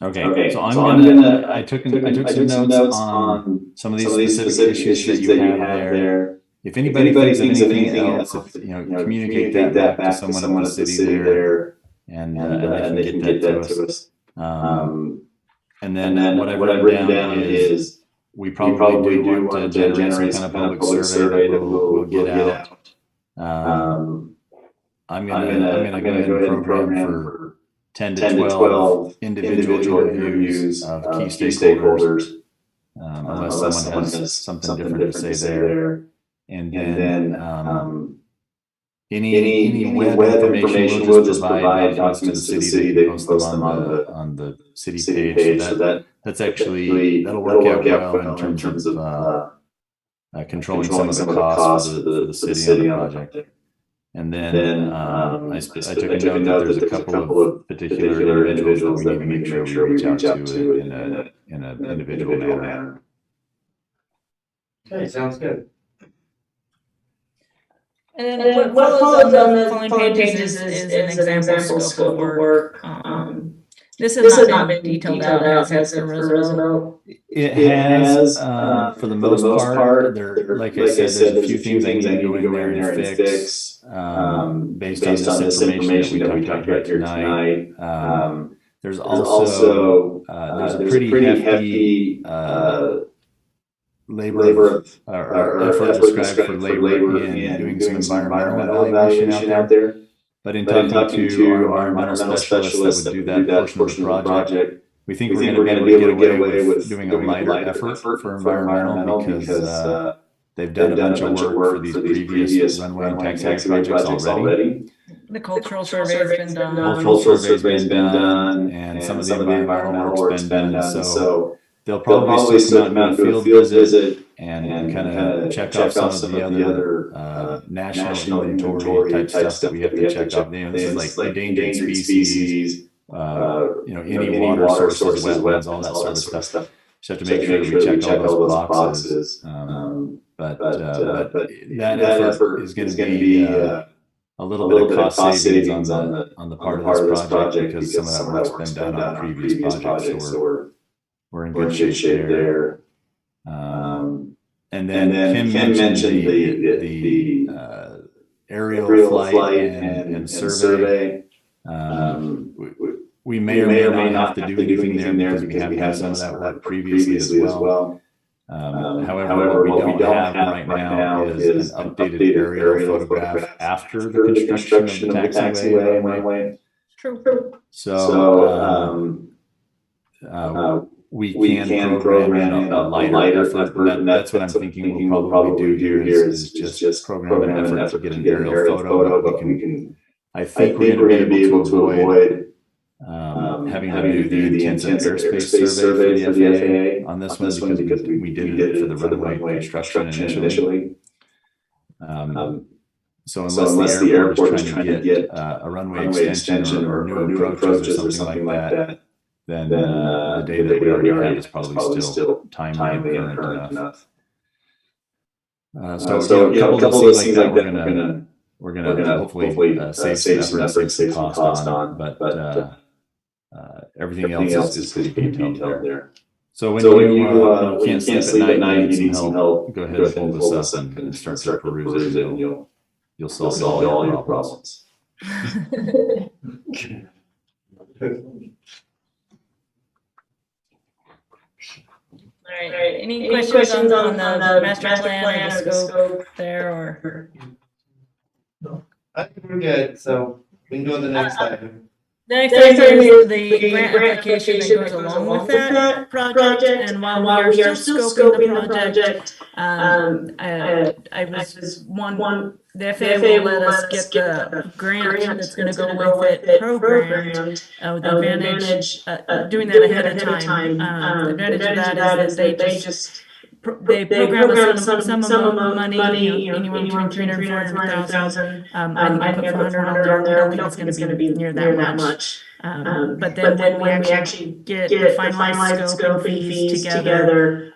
Speaker 7: Okay, so I took some notes on some of these specific issues that you have there. If anybody thinks of anything else, communicate that back to someone at the city there, and they can get that to us. And then what I've written down is we probably do want to generate some kind of public survey that we'll get out. I'm gonna go ahead and program for 10 to 12 individual interviews of key stakeholders, unless someone has something different to say there. And then any web information we'll just provide documents to the city. They post them on the city page. So that's actually that'll work out well in terms of controlling some of the costs for the city on the project. And then I took a note that there's a couple of particular individuals that we need to make sure we reach out to in an individual manner.
Speaker 2: Okay, sounds good.
Speaker 1: And then what follows on the following pages is an example scope of work. This has not been detailed out as for Roosevelt.
Speaker 7: It has, for the most part. There, like I said, there's a few things I need to go in there and fix based on this information that we talked about here tonight. There's also there's a pretty hefty labor or effort described for labor in doing some environmental evaluation out there. But in talking to our environmental specialists that would do that portion of the project, we think we're going to be able to get away with doing a lighter effort for environmental because they've done a bunch of work for these previous runway and taxiway projects already.
Speaker 1: The cultural survey has been done.
Speaker 7: Cultural survey's been done, and some of the environmental work's been done. So they'll probably still come out and do a field visit and kind of check off some of the other national inventory type stuff that we have to check off. This is like endangered species, any water sources, wetlands, all that sort of stuff. Just have to make sure we check all those boxes. But that effort is going to be a little bit of cost savings on the part of this project because some of that work's been done on previous projects. So we're in good shape there. And then Kim mentioned the aerial flight and survey. We may or may not have to do anything there because we have had some of that work previously as well. However, what we don't have right now is an updated aerial photograph after the construction of the taxiway.
Speaker 1: True.
Speaker 7: So we can program a lighter effort. That's what I'm thinking we'll probably do here is just program an effort to get an aerial photo. But I think we're going to be able to avoid having to do the intensive airspace survey for the FAA on this one because we did it for the runway construction initially. So unless the airport is trying to get a runway extension or new approaches or something like that, then the data that we already have is probably still timely and current enough. So a couple of those things like that we're gonna hopefully save some effort and save some cost on, but everything else is pretty detailed there. So when you can't sleep at night, you need some help, go ahead and pull this up and start to peruse it, and you'll solve all your problems.
Speaker 1: All right, any questions on the master plan or the scope there, or?
Speaker 2: I think we're good, so we can go to the next item.
Speaker 1: The next item is the grant application that goes along with that project, and while we are still scoping the project, I was the FAA will let us get the grant that's gonna go with it programmed, with the advantage, doing that ahead of time. The advantage of that is that they program us some money, anywhere between 300 and 400,000. I think I put 400 on there. We don't think it's going to be near that much. But then when we actually get the finalized scope and fees together,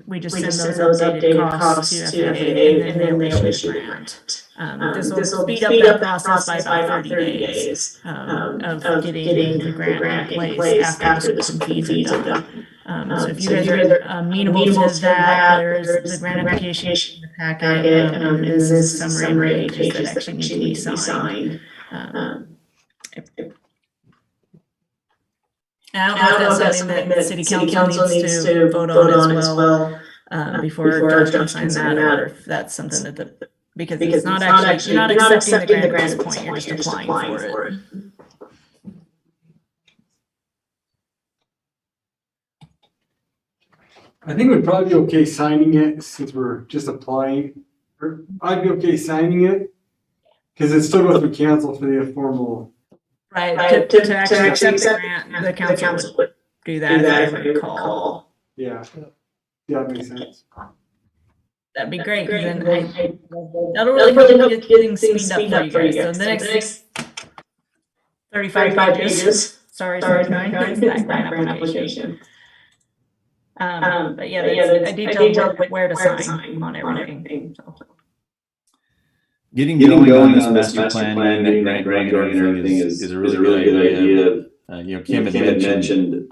Speaker 1: we just send those updated costs to FAA, and then they'll issue the grant. This will speed up that process by about 30 days of getting the grant in place after the scope and fees are done. So if you guys are amenable to that, there's the grant application in the packet, and this is summary pages that actually need to be signed. I don't know if that's something that the city council needs to vote on as well before Josh can sign that, or if that's something that because it's not actually, you're not accepting the grant at this point, you're just applying for it.
Speaker 4: I think we'd probably be okay signing it since we're just applying. Or I'd be okay signing it because it still goes to council for the formal.
Speaker 1: Right, to actually accept the grant, the council would do that if I recall.
Speaker 4: Yeah, that makes sense.
Speaker 1: That'd be great, because then that'll really help get things speed up for you guys. So the next 35 pages, sorry, that grant application. But yeah, I detailed where to sign on everything. So.
Speaker 7: Getting going on this master plan and grant going and everything is a really good idea. Kim had mentioned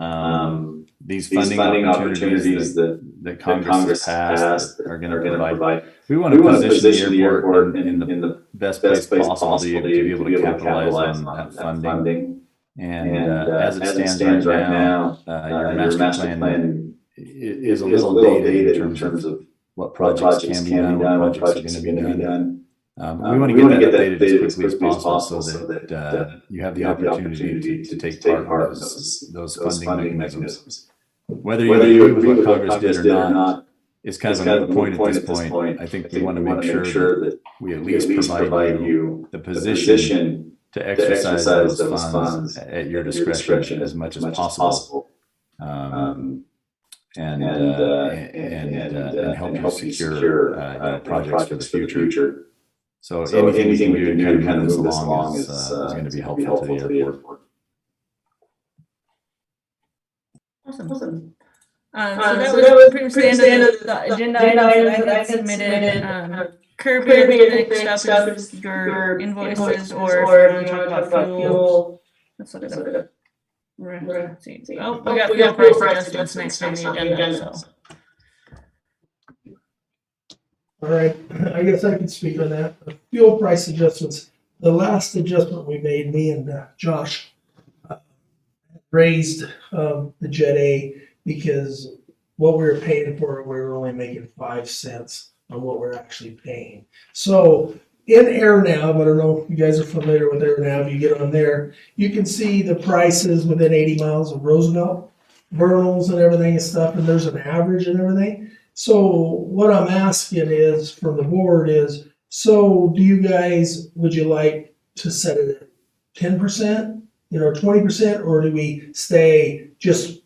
Speaker 7: these funding opportunities that Congress has passed are going to provide. We want to position the airport in the best place possible to be able to capitalize on that funding. And as it stands right now, your master plan is a little dated in terms of what projects can be done, what projects are going to be done. We want to get that updated as quickly as possible so that you have the opportunity to take part in those funding mechanisms. Whether you agree with what Congress did or not, it's kind of a moot point at this point. I think we want to make sure that we at least provide you the position to exercise those funds at your discretion as much as possible. And help you secure projects for the future. So anything you can do to kind of move this along is going to be helpful to the airport.
Speaker 1: Awesome. So that was pretty much the end of the agenda items that I submitted. Kirby, the next stuff is your invoices, or if you want to talk about fuel. Let's look at it. Let's see. Oh, we got fuel price adjustments next on the agenda. So.
Speaker 3: All right, I guess I can speak on that. The fuel price adjustments, the last adjustment we made, me and Josh raised the Jet A because what we were paying for, we were only making 5 cents on what we're actually paying. So in AirNav, I don't know if you guys are familiar with AirNav, you get on there, you can see the prices within 80 miles of Roosevelt, vernals and everything and stuff, and there's an average and everything. So what I'm asking is, from the board is, so do you guys, would you like to set it at 10%, 20%, or do we stay just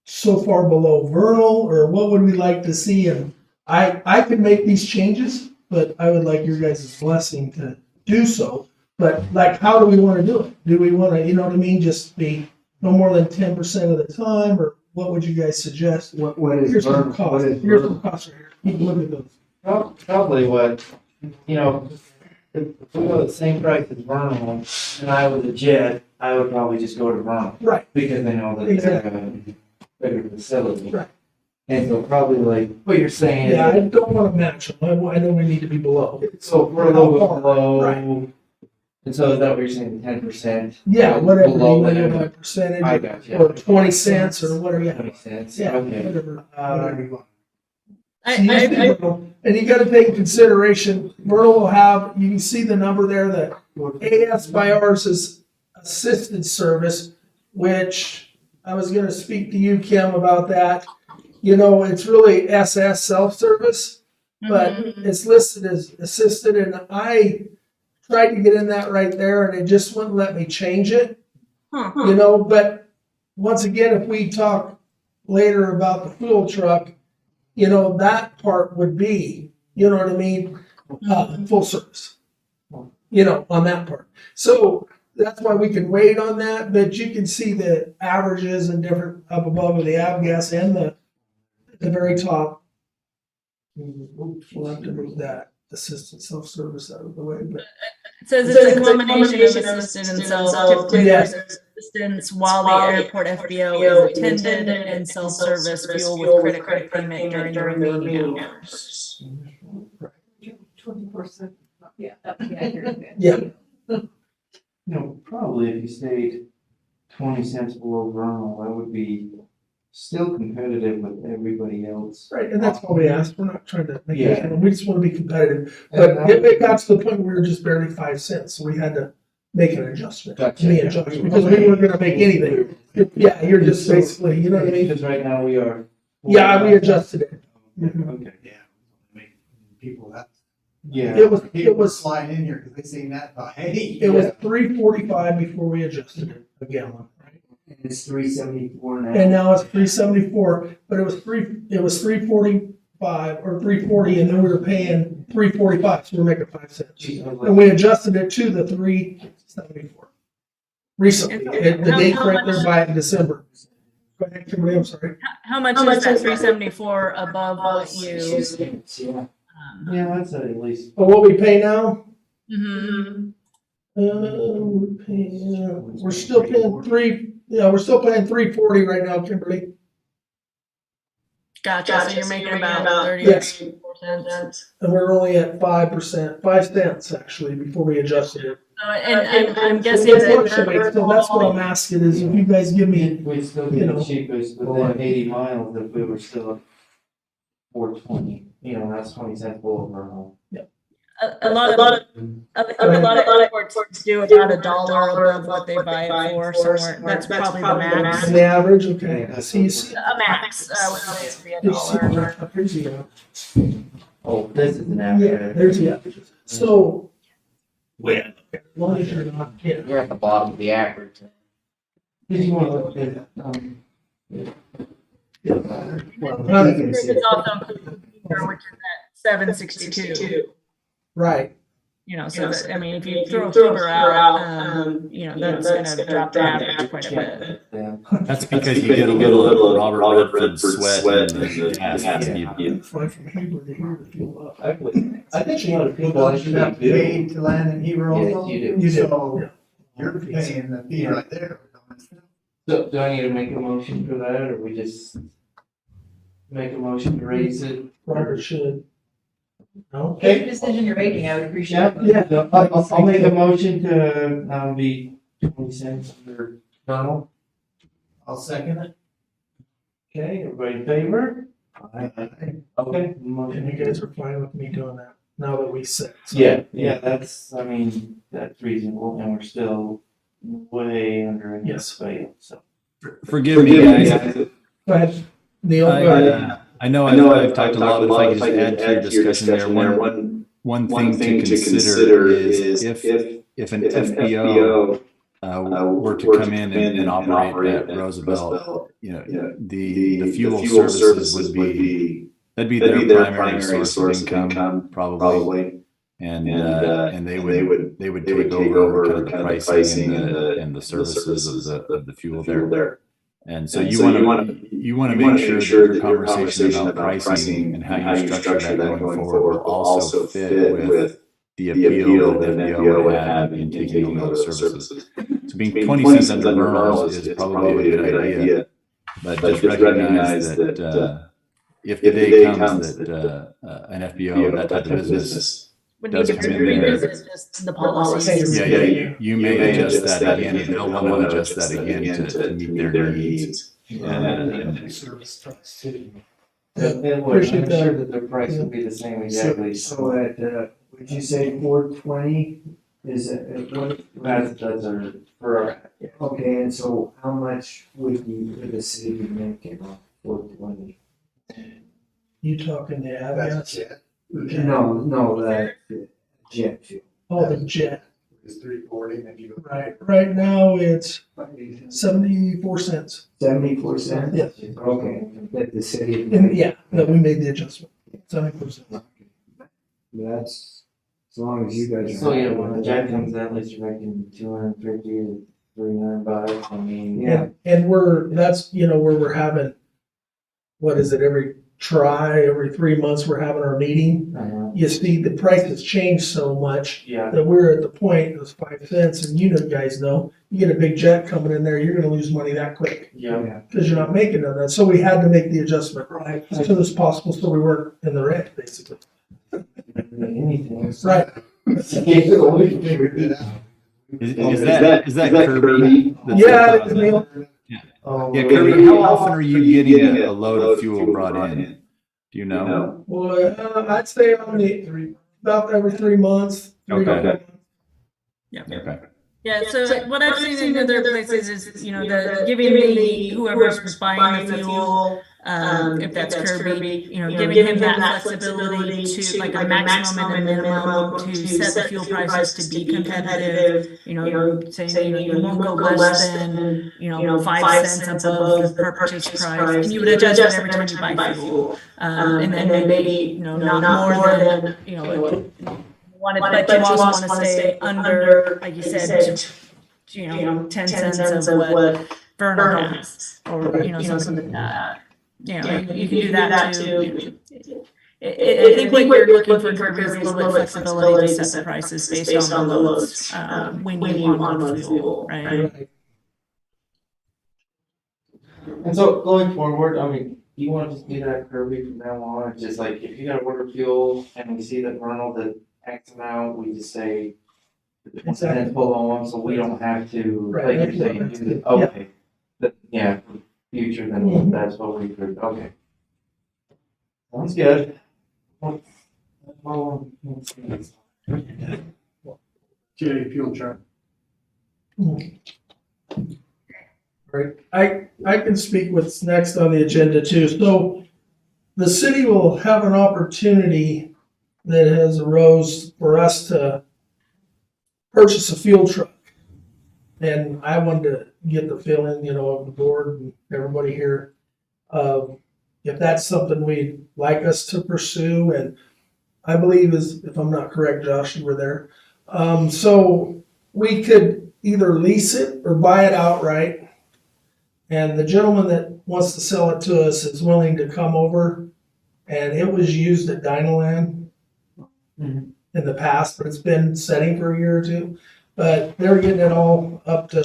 Speaker 3: so far below vernal, or what would we like to see? And I could make these changes but I would like your guys' blessing to do so. But like, how do we want to do it? Do we want to, you know what I mean, just be no more than 10% of the time, or what would you guys suggest?
Speaker 5: What is
Speaker 3: Here's some
Speaker 5: Vernon?
Speaker 3: costs.
Speaker 5: What is
Speaker 3: Here's
Speaker 5: Vernon?
Speaker 3: some costs right here. You can look at those.
Speaker 2: Probably what, you know, if we go the same price as Vernal and I was a Jet, I would probably just go to Vernal.
Speaker 3: Right.
Speaker 2: Because I know that they're a bigger facility.
Speaker 3: Right.
Speaker 2: And so probably like what you're saying.
Speaker 3: Yeah, I don't want to match them. I know we need to be below.
Speaker 2: So if we're a little bit below.
Speaker 3: Right.
Speaker 2: And so is that what you're saying, 10%?
Speaker 3: Yeah, whatever, you
Speaker 2: Below
Speaker 3: want to go
Speaker 2: that.
Speaker 3: by percentage,
Speaker 2: I got you.
Speaker 3: or 20 cents, or whatever, yeah.
Speaker 2: 20 cents,
Speaker 3: Yeah,
Speaker 2: okay.
Speaker 3: whatever. whatever you want.
Speaker 1: I,
Speaker 3: So you
Speaker 1: I,
Speaker 3: see, Vernal, and you gotta take into consideration, Vernal will have, you can see the number there, that AS by ours is assisted service, which I was gonna speak to you, Kim, about that. You know, it's really SS self-service, but
Speaker 1: Mhm.
Speaker 3: it's listed as assisted, and I tried to get in that right there, and it just wouldn't let me change it.
Speaker 1: Huh.
Speaker 3: You know, but once again, if we talk later about the fuel truck, you know, that part would be, you know what I mean, full service. You know, on that part. So that's why we can wait on that, but you can see the averages and different up above of the avgas and the very top. We'll have to move that assistant self-service out of the way, but
Speaker 1: It says it's a combination of assisted and self. Typically,
Speaker 3: Yes.
Speaker 1: there's assistance while the airport FBO is attended and self-service fuel with credit card payment during the remaining hours.
Speaker 6: 24/7. Yeah, that's accurate.
Speaker 3: yeah,
Speaker 2: You know, probably if you stayed 20 cents below Vernal, that would be still competitive with everybody else.
Speaker 3: right, and that's all we asked. We're not trying to make
Speaker 2: Yeah.
Speaker 3: it, we just want to be competitive.
Speaker 2: And
Speaker 3: But
Speaker 2: that-
Speaker 3: it got to the point where we were just barely 5 cents, so we had to make an adjustment.
Speaker 2: Gotcha.
Speaker 3: Me adjustment, because we weren't gonna make anything. Yeah, you're just basically, you know what I mean?
Speaker 2: Because right now we are.
Speaker 3: Yeah, we adjusted it.
Speaker 2: Okay,
Speaker 9: Yeah. People that.
Speaker 2: yeah.
Speaker 3: It was,
Speaker 9: Flying in here because they seen that, thought, hey.
Speaker 3: it was $3.45 before we adjusted it a gallon, right?
Speaker 2: And it's 374 now.
Speaker 3: And now it's $3.74, but it was 3.45 or 3.40, and then we were paying $3.45, so we're making 5 cents.
Speaker 2: Geez, I was
Speaker 3: And
Speaker 2: like,
Speaker 3: we adjusted it to the 3.74 recently. The date right there by December. Go ahead, Kimberly, I'm sorry.
Speaker 1: How much is that 374 above what you?
Speaker 2: Yeah, yeah, that's at least.
Speaker 3: But what we pay now,
Speaker 1: Mhm.
Speaker 3: we're still paying we're still paying $3.40 right now, Kimberly.
Speaker 1: Gotcha, so you're making about 30
Speaker 3: Yes.
Speaker 1: cents.
Speaker 3: And we're only at 5%, 5 cents actually, before we adjusted it.
Speaker 1: And I'm
Speaker 3: So
Speaker 1: guessing
Speaker 3: it
Speaker 1: that.
Speaker 3: fluctuates, so that's what I'm asking is if you guys give me,
Speaker 2: We'd still
Speaker 3: you
Speaker 2: be
Speaker 3: know.
Speaker 2: the cheapest within 80 miles if we were still at 420. You know, that's 20 cents below Vernal.
Speaker 1: A lot of airports do about $1 above what they buy it for, somewhere, that's probably the max.
Speaker 3: the average, okay, so you see.
Speaker 1: A max, I would say it'd be
Speaker 3: You see
Speaker 1: $1.
Speaker 3: here's the average.
Speaker 2: Oh, this is an
Speaker 3: Yeah,
Speaker 2: average.
Speaker 3: there's the averages. So. Well, as long as you're not, yeah.
Speaker 2: You're at the bottom of the average. Did you want to look at,
Speaker 1: It's also including Uber, which is at 762.
Speaker 3: Right,
Speaker 1: You know, so that, I mean, if you throw Uber out, you know, that's gonna drop the average quite a bit.
Speaker 2: yeah.
Speaker 7: That's because you get a little Robert Redford sweat and the gas. You-
Speaker 3: fly from Hayward to here to fuel up.
Speaker 2: I think you ought to feel
Speaker 9: Well,
Speaker 2: like
Speaker 9: you have to pay to land in Hebron
Speaker 2: Yes,
Speaker 9: also.
Speaker 2: you do.
Speaker 3: You do.
Speaker 9: So you're paying the fee right there.
Speaker 2: So do I need to make a motion for that, or we just make a motion to raise it?
Speaker 3: Robert should. No?
Speaker 6: Your decision you're making, I would appreciate it.
Speaker 3: Yeah.
Speaker 2: No, I'll make a motion to, be 20 cents for Vernal.
Speaker 9: I'll second it.
Speaker 2: Okay, everybody in favor? Okay.
Speaker 3: And you
Speaker 2: Motion.
Speaker 3: guys are fine with me doing that, now that we set. so-
Speaker 2: Yeah, that's, I mean, that's reasonable, and we're still way under in
Speaker 3: Yes.
Speaker 2: this fight, so.
Speaker 7: Forgive me, guys.
Speaker 3: Go ahead, Neil, go ahead.
Speaker 7: I know I've talked a lot, but if I could just add to your discussion there, one thing to consider is if an FBO were to come in and operate at Roosevelt, you know, the fuel services would be That'd be their primary source of income, probably. And they would take over kind of the pricing and the services of the fuel there. And so you want to make sure that your conversation about pricing and how you structure that going forward will also fit with the appeal that an FBO would have in taking over those services. So being 20 cents under Vernal's is probably a good idea, but just recognize that if the day comes that an FBO, that type of business,
Speaker 1: Would need to
Speaker 7: does come in there.
Speaker 1: revisit just the policies.
Speaker 7: you may adjust that again, and they'll want to adjust that again to meet their needs. And
Speaker 3: Service trucks too.
Speaker 2: It would, I'm sure that the price would be the same exactly.
Speaker 5: So at, would you say 420 is what?
Speaker 2: That's our, for our,
Speaker 5: Okay, and so how much would the city be making on 420?
Speaker 3: You talking the
Speaker 9: That's
Speaker 3: Aviance?
Speaker 9: it.
Speaker 5: No, that jet fuel.
Speaker 3: Oh, the jet.
Speaker 9: It's 340, and if you.
Speaker 3: Right now it's 74 cents.
Speaker 5: 74 cents?
Speaker 3: Yes.
Speaker 5: Okay, that the city.
Speaker 3: And yeah, that we made the adjustment. 74 cents.
Speaker 5: That's, as long as you guys. are
Speaker 2: so yeah,
Speaker 5: happy
Speaker 2: when the
Speaker 5: with
Speaker 2: jack
Speaker 5: that.
Speaker 2: comes in, at least you're making 250 to 300 bucks, I mean.
Speaker 5: Yeah.
Speaker 3: And that's, where we're having, what is it, every 3 months, we're having our meeting. You see, the price has changed so much
Speaker 2: Yeah,
Speaker 3: that we're at the point, it was 5 cents, and guys know, you get a big jet coming in there, you're gonna lose money that quick,
Speaker 2: yeah,
Speaker 3: because you're not making none of that. So we had to make the adjustment as soon as possible, so we weren't in the red, basically.
Speaker 2: anything.
Speaker 3: Right.
Speaker 9: Figured it out.
Speaker 7: is that Kirby? that's
Speaker 3: Yeah,
Speaker 7: the president?
Speaker 2: Oh,
Speaker 7: Yeah, Kirby, how often are you getting a load of fuel brought in? Do you know?
Speaker 3: Well, I'd say about every 3 months.
Speaker 7: Okay.
Speaker 1: Okay. Yeah, so what I've seen in other places is, the giving the whoever's buying the fuel, if that's Kirby, giving him that flexibility to like a maximum and a minimum to set the fuel prices to be competitive, saying, you won't go less than, 5 cents above the purchase price. And you would adjust that every time you buy fuel. And then maybe, not more than, but you also want to stay under, like you said, 10 cents of what Vernal has, or, something like that. You can do that too. I think what you're looking for Kirby is a little bit of flexibility to set the prices based on the loads, when you want the fuel, right?
Speaker 2: And so going forward, I mean, you want to just do that Kirby from now on, it's just like, if you gotta order fuel and we see that Vernal that X amount, we just say, and pull on, so we don't have to,
Speaker 3: Right.
Speaker 2: like you're saying, do the, okay. Yeah, for future, then that's what we could, okay. Sounds good. Well,
Speaker 4: Jet fuel truck.
Speaker 3: Right. I can speak what's next on the agenda too. So the city will have an opportunity that has arose for us to purchase a fuel truck. And I wanted to get the feeling, of the board and everybody here, if that's something we'd like us to pursue. And I believe if I'm not correct, Josh, you were there. So we could either lease it or buy it outright. And the gentleman that wants to sell it to us is willing to come over, and it was used at Dynaland in the past, but it's been setting for a year or two. But they're getting it all up to,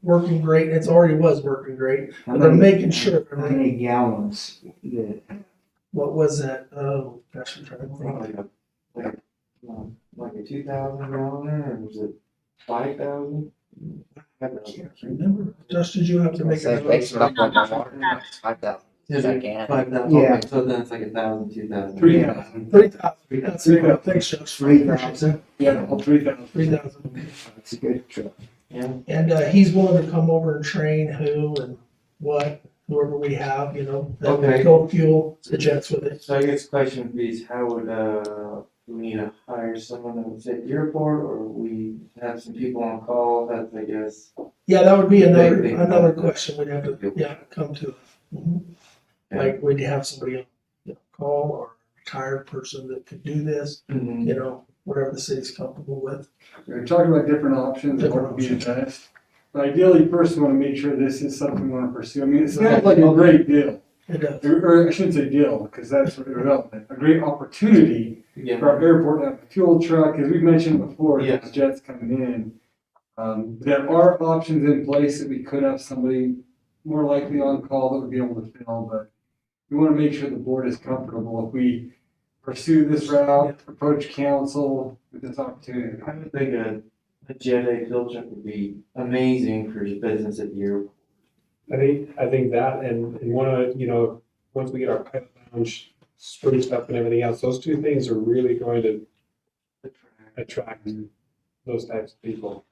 Speaker 3: working great. It's already was working great. But they're making sure.
Speaker 5: How many gallons?
Speaker 3: What was that? Oh, gosh, I'm trying to think.
Speaker 2: like a 2,000 gallon, or was it 5,000?
Speaker 3: I can't remember. Josh, did you have to make
Speaker 10: Say,
Speaker 3: a
Speaker 10: base it up on
Speaker 1: No,
Speaker 10: the water,
Speaker 1: no.
Speaker 10: 5,000.
Speaker 2: Is
Speaker 10: I
Speaker 2: it
Speaker 10: can.
Speaker 2: 5,000?
Speaker 5: Yeah.
Speaker 2: Okay, so then it's like 1,000, 2,000.
Speaker 4: 3,000.
Speaker 3: 3,000? That's it. Thanks, Josh.
Speaker 5: 3,000?
Speaker 4: Yeah, 3,000.
Speaker 3: 3,000.
Speaker 5: That's a good truck.
Speaker 2: Yeah.
Speaker 3: And he's willing to come over and train who and what, whoever we have, that
Speaker 2: Okay.
Speaker 3: go fuel the jets with it.
Speaker 2: So I guess question would be, is how would, we need to hire someone that would sit at the airport, or we have some people on call, that's, I guess.
Speaker 3: Yeah, that would be another
Speaker 2: Big thing.
Speaker 3: question we'd have to, come to. Mhm.
Speaker 2: Yeah.
Speaker 3: Like, we'd have somebody call or a retired person that could do this,
Speaker 2: Mhm.
Speaker 3: you know, whatever the city's comfortable with.
Speaker 4: We're talking about different options and what would be the best. But ideally, first we wanna make sure this is something we wanna pursue. I mean, it sounds like a great deal,
Speaker 3: It does.
Speaker 4: or I shouldn't say deal, because that's sort of irrelevant. A great opportunity for
Speaker 2: Yeah.
Speaker 4: our airport to have a fuel truck, as we mentioned before,
Speaker 2: Yeah.
Speaker 4: those jets coming in. There are options in place that we could have somebody more likely on call that would be able to fill, but we wanna make sure the board is comfortable if we pursue this route, approach council with this opportunity.
Speaker 2: I would think a Jet A fuel truck would be amazing for business at the airport.
Speaker 10: I think that and one of, you know, once we get our pilot lounge spruced up and everything else, those two things are really going to attract those types of people.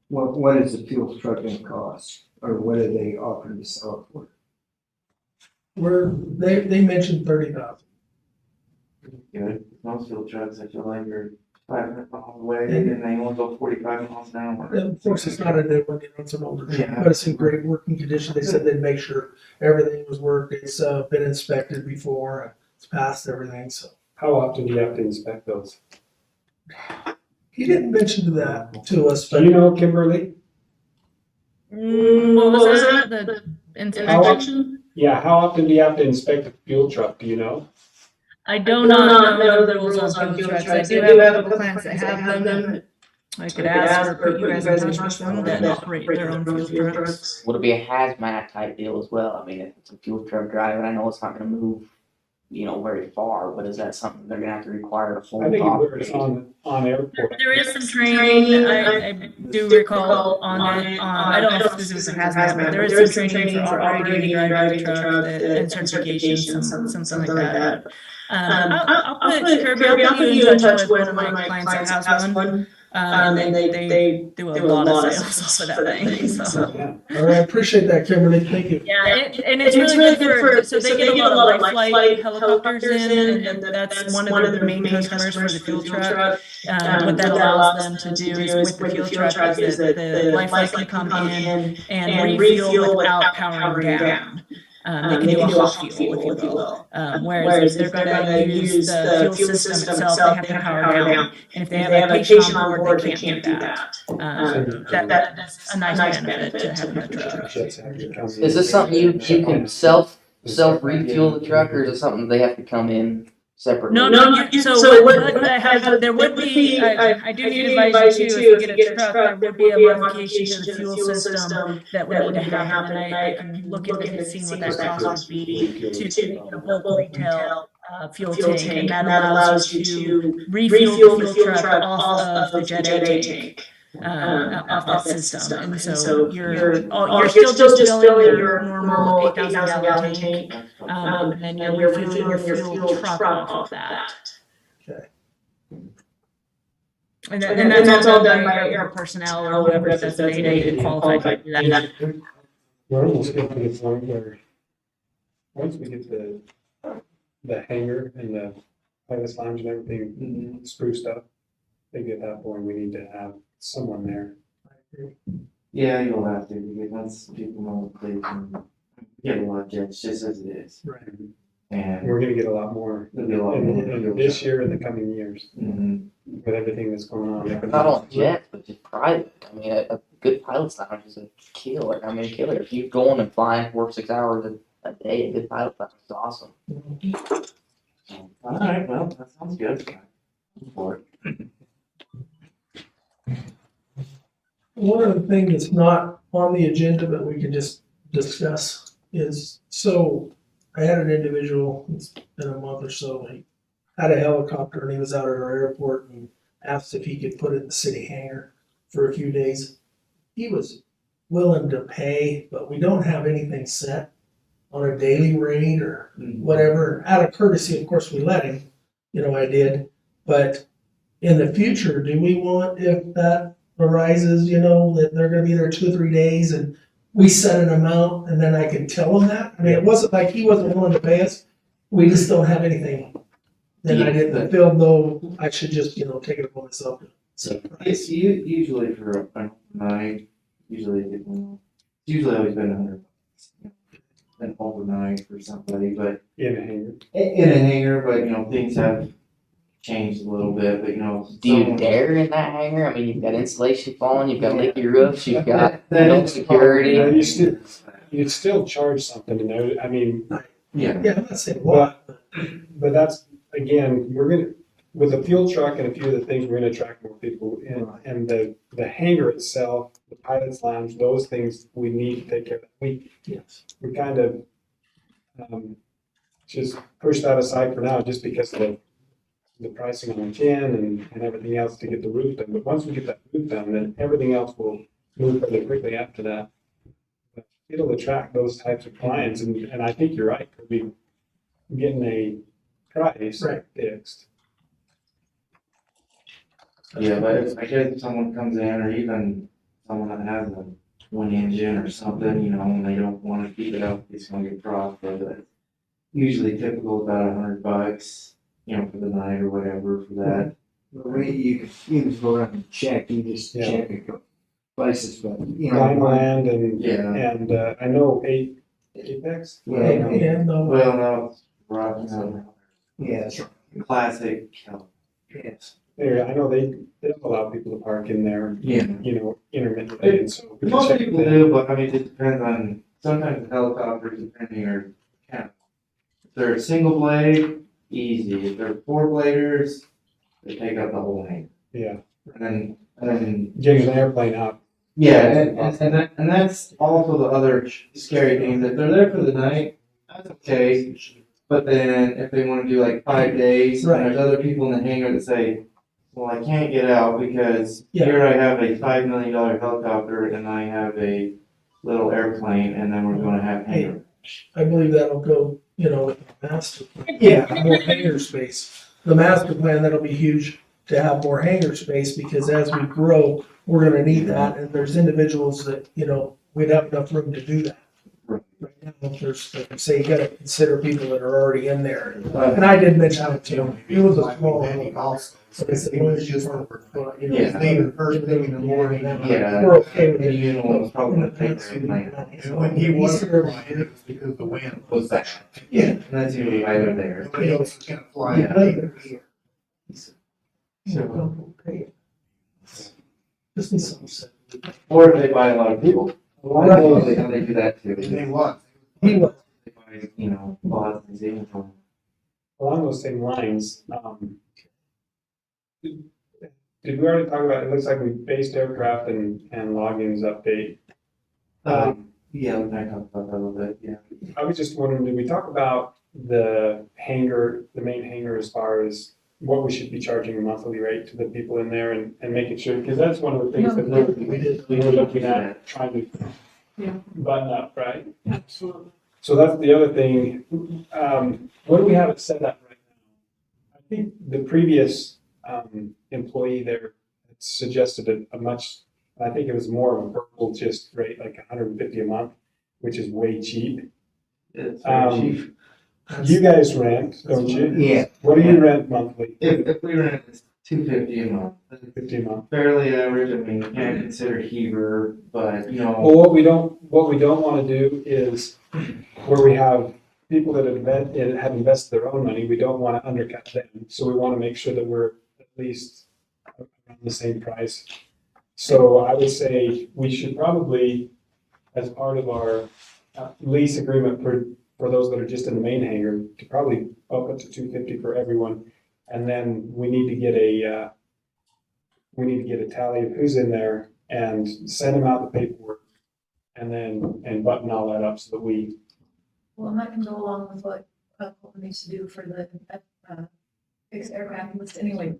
Speaker 5: What is the fuel truck gonna cost, or what are they offering to sell it for?
Speaker 3: They mentioned 30,000.
Speaker 2: Good. Most fuel trucks, I feel like are 500 miles away and they only go 45 miles an hour.
Speaker 3: Of course, it's not a new one, you know, it's an older,
Speaker 2: Yeah.
Speaker 3: but it's in great working condition. They said they'd make sure everything was worked. It's been inspected before, it's passed everything, so.
Speaker 10: How often do you have to inspect those?
Speaker 3: He didn't mention that to us,
Speaker 10: Do
Speaker 3: but
Speaker 10: you know, Kimberly?
Speaker 1: What was that? The inspection?
Speaker 10: Yeah, how often do you have to inspect a fuel truck? Do you know?
Speaker 1: I do not know the rules on fuel trucks. I do have a couple clients that have them. I could ask or put you guys in touch with them that operate their own fuel trucks.
Speaker 11: Would it be a hazmat type deal as well? I mean, if it's a fuel truck driving, I know it's not gonna move, you know, very far, but is that something they're gonna have to require to hold
Speaker 10: I think it
Speaker 11: operate?
Speaker 10: works on airport.
Speaker 1: There is some training, I do recall on it, I don't know if this was a hazmat, but there is some training for operating and driving the truck and certifications, something like that. I'll put Kirby, I'll put you in touch with one of my clients that has one. And they do a lot of sales off of that thing, so.
Speaker 10: Yeah.
Speaker 3: all right, I appreciate that, Kimberly. Thank you.
Speaker 1: Yeah, and it's really good for, so they get a lot of light flight helicopters in, and that's one of the main customers for the fuel truck. What that allows them to do is with the fuel truck is that the life flight can come in and refuel without powering down. They can do a hot fuel, if you will. Whereas if they're gonna use the fuel system itself, they have to power down. And if they have a patient on board, they can't do that. That's a nice benefit to having that truck.
Speaker 11: Is this something you can self refuel the truck, or is it something they have to come in separately?
Speaker 1: No, so what I have, there would be, I do need advice too, if you get a truck, there would be a modification to the fuel system that would need to happen, and I can look into it and see what that cost would be to make a bulk retail fuel tank, and that allows you to refuel the fuel truck off of the Jet A tank. Off that system, and so you're still just filling your normal 8,000 gallon tank, and then you're refueling your fuel truck off that.
Speaker 3: Okay.
Speaker 1: And that's all done by your personnel or whoever says they need to qualify to do that.
Speaker 10: We're almost getting to the point where, once we get the hangar and the pilot's lounge and everything spruced up, I think at that point we need to have someone there.
Speaker 2: Yeah, you'll have to, because once people know the place and get a lot of jets just as it is.
Speaker 3: Right.
Speaker 2: And
Speaker 10: We're gonna get a lot more
Speaker 2: there'll be a lot more.
Speaker 10: in this year and the coming years
Speaker 2: Mhm.
Speaker 10: with everything that's going on.
Speaker 11: Not only jets, but just private. I mean, a good pilot's lounge is a killer. I mean, killer. If you're going and flying 4 or 6 hours a day, a good pilot lounge is awesome.
Speaker 2: All right, well, that sounds good. For it.
Speaker 3: One of the things that's not on the agenda that we can just discuss is, so I had an individual, it's been a month or so, he had a helicopter and he was out at our airport and asked if he could put it in the city hangar for a few days. He was willing to pay, but we don't have anything set on a daily rate or whatever. Out of courtesy, of course, we let him, you know, I did. But in the future, do we want, if that arises, you know, that they're gonna be there 2 or 3 days and we set an amount and then I can tell them that? I mean, it wasn't like he wasn't willing to pay us. We just don't have anything. Then I didn't feel though I should just, you know, take it upon myself. So
Speaker 2: It's usually for a night, usually always been $100. an overnight for somebody, but
Speaker 10: In a hangar.
Speaker 2: in a hangar, but things have changed a little bit, but
Speaker 11: Do you
Speaker 2: someone-
Speaker 11: dare in that hangar? I mean, you've got insulation falling, you've got leaky roofs, you've got
Speaker 2: That
Speaker 11: no
Speaker 2: is
Speaker 11: security.
Speaker 10: Yeah,
Speaker 2: probably-
Speaker 10: You'd still charge something in there. I mean,
Speaker 2: Yeah,
Speaker 3: Yeah, I'm not saying what.
Speaker 10: but that's, again, with a fuel truck and a few of the things, we're gonna attract more people in. And the hangar itself, the pilot's lounge, those things, we need to take care of.
Speaker 3: Yes.
Speaker 10: We kind of, just push that aside for now, just because of the pricing on the tin and everything else to get the roof done. But once we get that roof done, then everything else will move fairly quickly after that. But it'll attract those types of clients, and I think you're right, we'll be getting a price
Speaker 3: Right.
Speaker 10: fixed.
Speaker 2: yeah, but I guess if someone comes in, or even someone that has a twin engine or something, and they don't wanna keep it up, it's gonna get profit, but usually typical about $100, for the night or whatever for that.
Speaker 5: You can just go around and check, you just
Speaker 10: Yeah.
Speaker 5: check a couple places, but,
Speaker 10: Vineland and,
Speaker 2: Yeah.
Speaker 10: and, I know Apex.
Speaker 5: Yeah.
Speaker 3: Yeah, no.
Speaker 2: Well, no, it's Rocky Mountain,
Speaker 5: yeah,
Speaker 2: classic.
Speaker 5: yes.
Speaker 10: I know they allow people to park in there,
Speaker 2: Yeah.
Speaker 10: intermittently, and so. we can
Speaker 2: Most
Speaker 10: check
Speaker 2: people
Speaker 10: that.
Speaker 2: do, but I mean, it depends on, sometimes the helicopters, depending, are kind of, if they're a single blade, easy. If they're four bladers, they take up the whole hangar.
Speaker 10: Yeah,
Speaker 2: And then,
Speaker 10: getting an airplane out.
Speaker 2: yeah, and that's also the other scary thing, that they're there for the night, that's okay. But then if they wanna do like 5 days, and there's other people in the hangar that say, well, I can't get out because
Speaker 3: Yeah.
Speaker 2: here I have a $5 million helicopter and I have a little airplane, and then we're gonna have hangar.
Speaker 3: I believe that'll go, with the master plan.
Speaker 2: Yeah.
Speaker 3: More hangar space. The master plan, that'll be huge to have more hangar space, because as we grow, we're gonna need that, and there's individuals that, we'd have enough room to do that.
Speaker 2: Right.
Speaker 3: Right now, there's, like you say, you gotta consider people that are already in there. And I did mention it to him, it was a small. So it's
Speaker 9: It was just for,
Speaker 2: Yeah.
Speaker 9: leaving first thing in the morning.
Speaker 2: Yeah.
Speaker 3: We're okay with
Speaker 2: And
Speaker 3: it.
Speaker 2: you know, it's probably gonna take
Speaker 3: That's-
Speaker 2: their night.
Speaker 9: And when he wasn't flying, it was because the wind was that.
Speaker 3: Yeah.
Speaker 2: And that's usually why they're there.
Speaker 9: Nobody else was gonna fly.
Speaker 2: Yeah.
Speaker 3: Okay. Just need some sense.
Speaker 2: Or if they buy a lot of people.
Speaker 10: Along
Speaker 3: Right.
Speaker 10: those,
Speaker 2: They do that too.
Speaker 9: They was.
Speaker 3: He was.
Speaker 2: They buy, lots and things.
Speaker 10: along those same lines, did we already talk about, it looks like we based aircraft and logins update.
Speaker 2: Yeah, we might talk about that a little bit, yeah.
Speaker 10: I was just wondering, did we talk about the hangar, the main hangar, as far as what we should be charging a monthly rate to the people in there and making sure, because that's one of the things that we're looking at, trying to
Speaker 8: Yeah.
Speaker 10: button up, right?
Speaker 8: Absolutely.
Speaker 10: So that's the other thing. What do we have it set up right now? I think the previous employee there had suggested a much, I think it was more of a verbal just rate, like $150 a month, which is way cheap.
Speaker 2: It's
Speaker 10: Um,
Speaker 2: very cheap.
Speaker 10: You guys rent, don't you?
Speaker 5: Yeah.
Speaker 10: What do you rent monthly?
Speaker 2: If we rent, it's $250 a month. That's
Speaker 10: $50 a month.
Speaker 2: fairly average, I mean, you can't consider Heber, but,
Speaker 10: Well, what we don't want to do is where we have people that have invested their own money, we don't want to undercut them. So we want to make sure that we're at least around the same price. So I would say we should probably, as part of our lease agreement for those that are just in the main hangar, to probably up it to $250 for everyone. And then we need to get a tally of who's in there and send them out the paperwork. And button all that up so that we,
Speaker 6: Well, and that can go along with what Colton needs to do for the, fixed aircraft list anyway.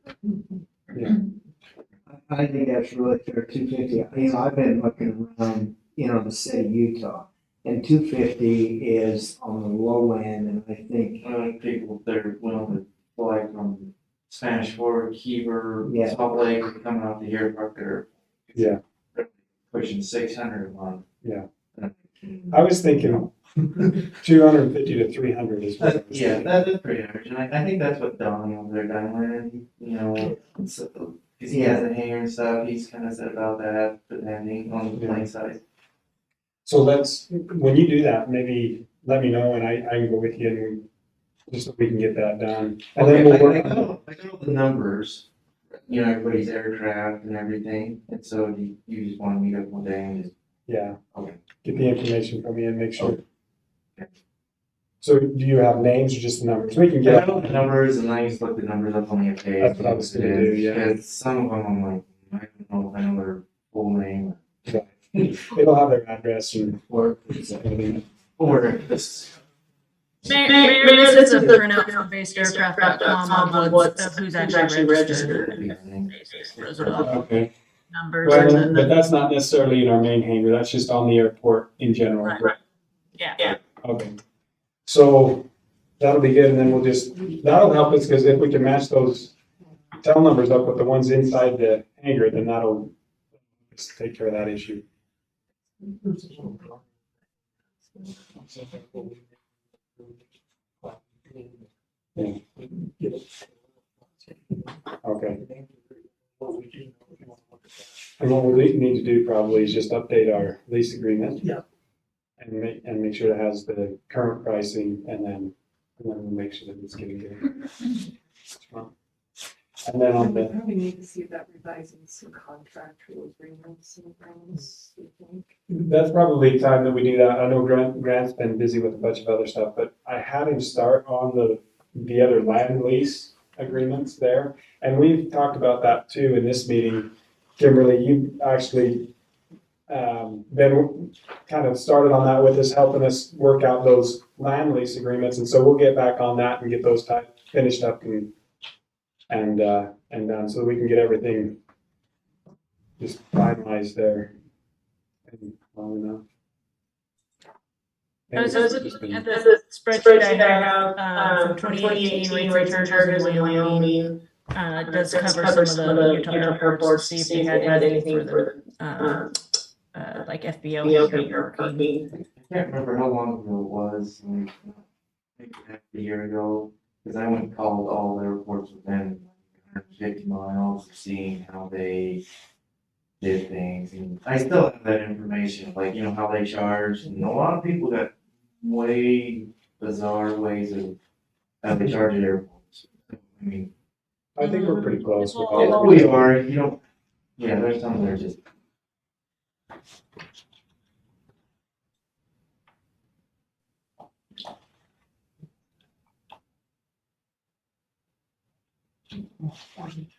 Speaker 5: I think that's really fair, 250. I've been looking around, the state of Utah, and 250 is on the low end, and I think,
Speaker 2: people, they're willing to fly from Spanish Fork, Heber,
Speaker 5: Yeah.
Speaker 2: Salt Lake, coming out to here, park there.
Speaker 10: Yeah.
Speaker 2: Pushing 600 a month.
Speaker 10: Yeah. I was thinking 250 to 300 is what I was
Speaker 2: Yeah,
Speaker 10: thinking.
Speaker 2: that's pretty average, and I think that's what Donnie over there, Diamond, because he has a hangar and stuff, he's kind of said about that, depending on the plane size.
Speaker 10: So when you do that, maybe let me know and I can go with you and just so we can get that done. And
Speaker 2: Okay,
Speaker 10: then we'll
Speaker 2: I
Speaker 10: work on,
Speaker 2: know the numbers, you know, everybody's aircraft and everything, and so you just wanna meet up one day and just,
Speaker 10: yeah,
Speaker 2: okay.
Speaker 10: get the information from you and make sure.
Speaker 2: Okay.
Speaker 10: So do you have names or just the numbers? We can
Speaker 2: Yeah, I
Speaker 10: get.
Speaker 2: know the numbers and I just look the numbers up on the FAA.
Speaker 10: That's what I was gonna do, yeah.
Speaker 2: Because some of them I'm like, I don't know if I know their full name
Speaker 10: It'll have their address and
Speaker 2: or
Speaker 10: everything.
Speaker 2: this.
Speaker 1: Mayor, this is a printout from baseaircraft.com of who's actually registered. Those are the
Speaker 10: Okay.
Speaker 1: numbers.
Speaker 10: Well,
Speaker 1: and
Speaker 10: but that's not necessarily in our main hangar, that's just on the airport in general.
Speaker 1: Right. Yeah.
Speaker 10: Okay. So that'll be good, and then that'll help us, because if we can match those tail numbers up with the ones inside the hangar, then that'll just take care of that issue. Okay. And what we need to do probably is just update our lease agreement.
Speaker 3: Yeah.
Speaker 10: And make sure it has the current pricing, and then we'll make sure that it's getting good. And then on
Speaker 8: We
Speaker 10: the,
Speaker 8: probably need to see about revising some contractual agreements and things, you think?
Speaker 10: that's probably time that we do that. I know Grant's been busy with a bunch of other stuff, but I had him start on the other land lease agreements there. And we've talked about that too in this meeting. Kimberly, you actually been kind of started on that with us, helping us work out those land lease agreements. And so we'll get back on that and get those finished up and done, so we can get everything just finalized there. And long enough.
Speaker 1: I was just looking at the spreadsheet I have from 2018 rates and charges in Wyoming. It does cover some of the Utah airports to see if they had anything for like FBO or parking.
Speaker 2: I can't remember how long ago it was, like, maybe half a year ago, because I went and called all the airports within 150 miles, seeing how they did things, and I still have that information, like, you know, how they charge, and a lot of people got way bizarre ways of how they charge at airports. I mean,
Speaker 10: I think we're pretty close with
Speaker 2: if
Speaker 10: all.
Speaker 2: we are, you know, yeah, there's some that are just.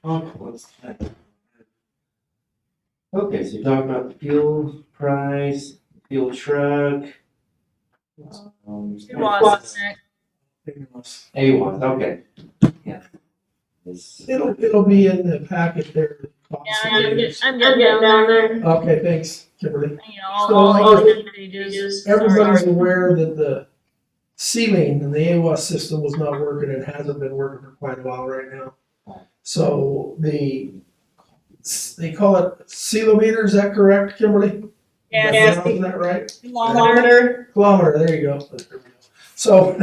Speaker 2: What's that? Okay, so you talk about the fuel price, fuel truck. A1, okay. Yeah.
Speaker 3: It'll be in the packet there.
Speaker 1: Yeah, I'm getting down there.
Speaker 3: Okay, thanks, Kimberly.
Speaker 1: You know, all the pages.
Speaker 3: Everybody's aware that the ceiling in the AWAS system was not working and hasn't been working for quite a while right now. So they call it ceilometer, is that correct, Kimberly?
Speaker 1: Yes.
Speaker 3: Isn't that right?
Speaker 1: Kilometer.
Speaker 3: Kilometer, there you go. So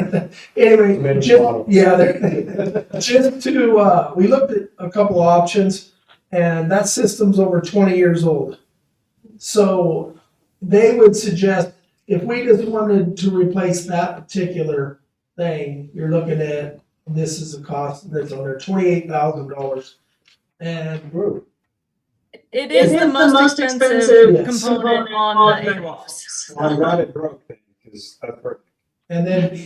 Speaker 3: anyway, just to, we looked at a couple of options, and that system's over 20 years old. So they would suggest if we just wanted to replace that particular thing, you're looking at, this is a cost that's under $28,000. And
Speaker 1: It is the most expensive component on the AWAS.
Speaker 10: I'm glad it broke, because that's perfect.
Speaker 3: and then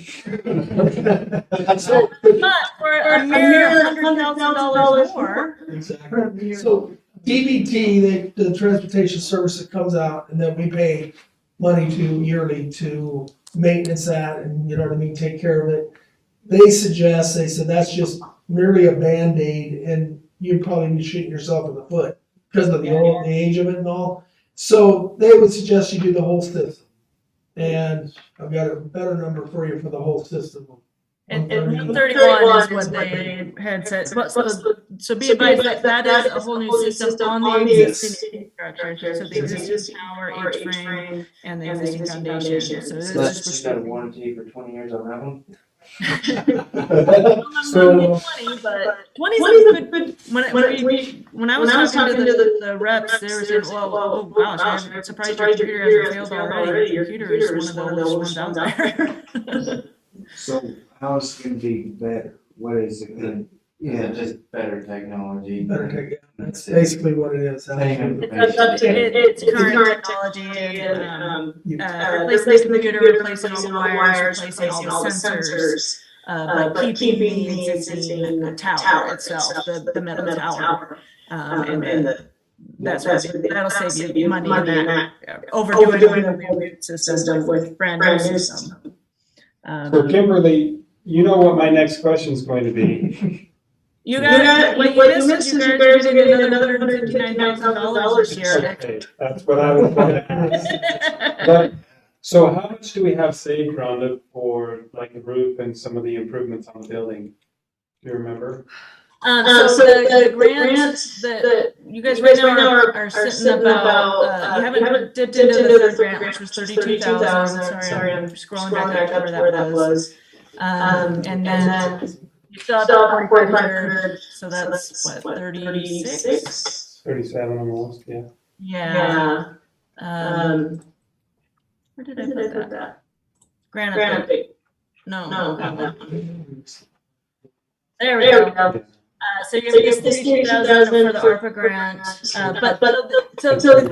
Speaker 1: So, but for a mere $100,000 more.
Speaker 3: exactly. So DBT, the transportation service that comes out and that we pay money to yearly to maintenance that and, you know what I mean, take care of it. They said that's just merely a Band-Aid and you'd probably be shooting yourself in the foot because of the age of it and all. So they would suggest you do the whole system. And I've got a better number for you for the whole system.
Speaker 1: And 131 is what they had said. So be advised that is a whole new system on the existing structure. So the existing tower, H-frame, and the existing foundation. So this is
Speaker 2: Just got a warranty for 20 years on that one?
Speaker 10: So-
Speaker 1: 20, but 20 is a good. When I was talking to the reps, they were saying, "Well, oh gosh, I'm surprised your computer hasn't failed already. Your computer is one of the oldest ones out there."
Speaker 5: So how's it gonna be better? What is it gonna?
Speaker 2: Yeah, just better technology.
Speaker 3: Better take, that's basically what it is.
Speaker 2: Paying
Speaker 1: It's up to it's current technology and replacing the computer, replacing all the wires, replacing all the sensors, but keeping the existing tower itself, the metal tower, and that'll save you money in that overdoing the system with brand new system.
Speaker 10: So Kimberly, you know what my next question is going to be.
Speaker 1: You got what you missed is you guys are getting another $159,000 this year.
Speaker 10: Okay, that's what I was going to ask. But, so how much do we have saved, Rhonda, for like the roof and some of the improvements on the building? Do you remember?
Speaker 1: So the grants that you guys right now are sitting about, you haven't dipped into the third grant, which was 32,000. Sorry, I'm scrolling back up to where that was. And then you still have 4,500, so that's what, 36?
Speaker 10: 37 almost, yeah.
Speaker 1: Yeah. Where did I put that? Grant update. No, not that one. There we go. So you're getting 32,000 for the ARPA grant, but that's would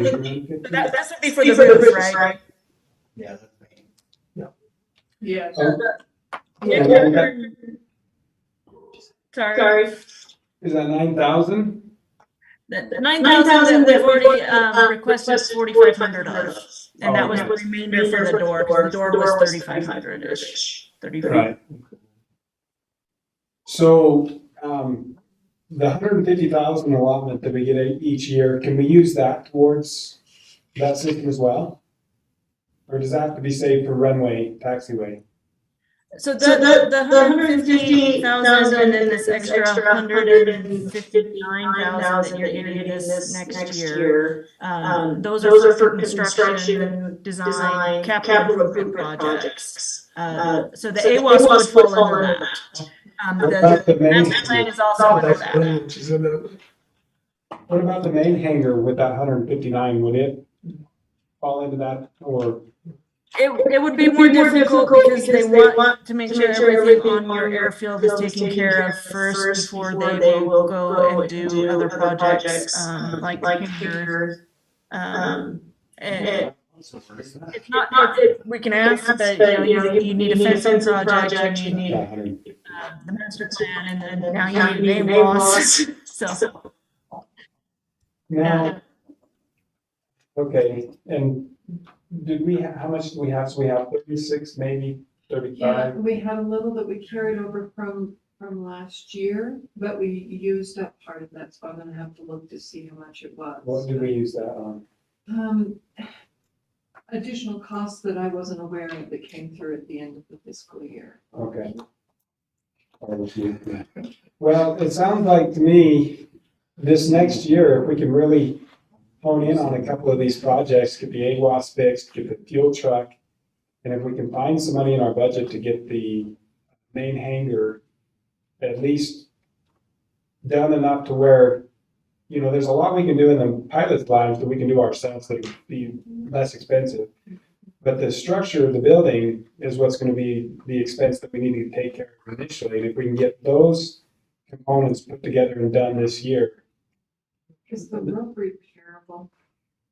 Speaker 1: be for the roof, right?
Speaker 2: Yeah.
Speaker 8: Yeah.
Speaker 1: Sorry.
Speaker 10: Is that 9,000?
Speaker 1: The 9,000 that we've already requested 4,500 of, and that was the remainder for the door, because the door was 3,500-ish, 35.
Speaker 10: Right. So, the 150,000 allotment that we get each year, can we use that towards that system as well? Or does that have to be saved for runway, taxiway?
Speaker 1: So the 150,000 and then this extra 159,000 that you're getting this next year, those are for construction, design, capital improvement projects. So the AWAS would fall under that. The master plan is also under that.
Speaker 10: What about the main hangar with that 159? Would it fall into that, or?
Speaker 1: It would be more difficult because they want to make sure everything on your airfield is taken care of first before they will go and do other projects, like here. And it's not, we can ask that, you need a fencing project, you need the master plan, and then now you need an AWAS. So.
Speaker 10: Now, okay, and how much do we have? So we have 36, maybe 35?
Speaker 8: Yeah, we had a little that we carried over from last year, but we used up part of that, so I'm gonna have to look to see how much it was.
Speaker 10: What did we use that on?
Speaker 8: Additional costs that I wasn't aware of that came through at the end of the fiscal year.
Speaker 10: Okay. Well, it sounds like to me, this next year, if we can really hone in on a couple of these projects, get the AWAS fixed, get the fuel truck, and if we can find some money in our budget to get the main hangar at least done enough to where, there's a lot we can do in the pilot's lounge that we can do ourselves that would be less expensive. But the structure of the building is what's going to be the expense that we need to take care of initially. And if we can get those components put together and done this year.
Speaker 8: Is the roof repairable?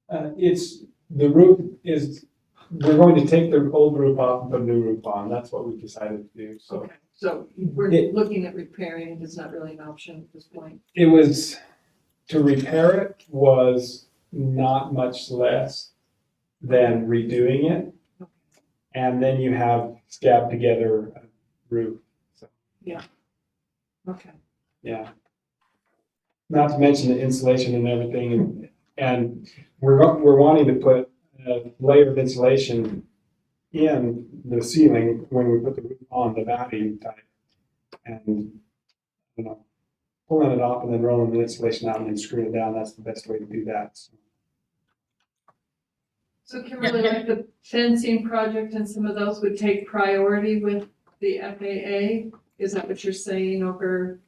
Speaker 10: The roof is, we're going to take the old roof off and put a new roof on. That's what we decided to do. So
Speaker 8: Okay, so we're looking at repairing, it's not really an option at this point.
Speaker 10: it was, to repair it was not much less than redoing it. And then you have scabbed together a roof. So,
Speaker 8: Okay.
Speaker 10: yeah. Not to mention the insulation and everything, and we're wanting to put a layer of insulation in the ceiling when we put the roof on the batting type. And, pulling it off and then rolling the insulation out and then screwing it down, that's the best way to do that.
Speaker 8: So Kimberly, like the fencing project and some of those would take priority with the FAA? Is that what you're saying over?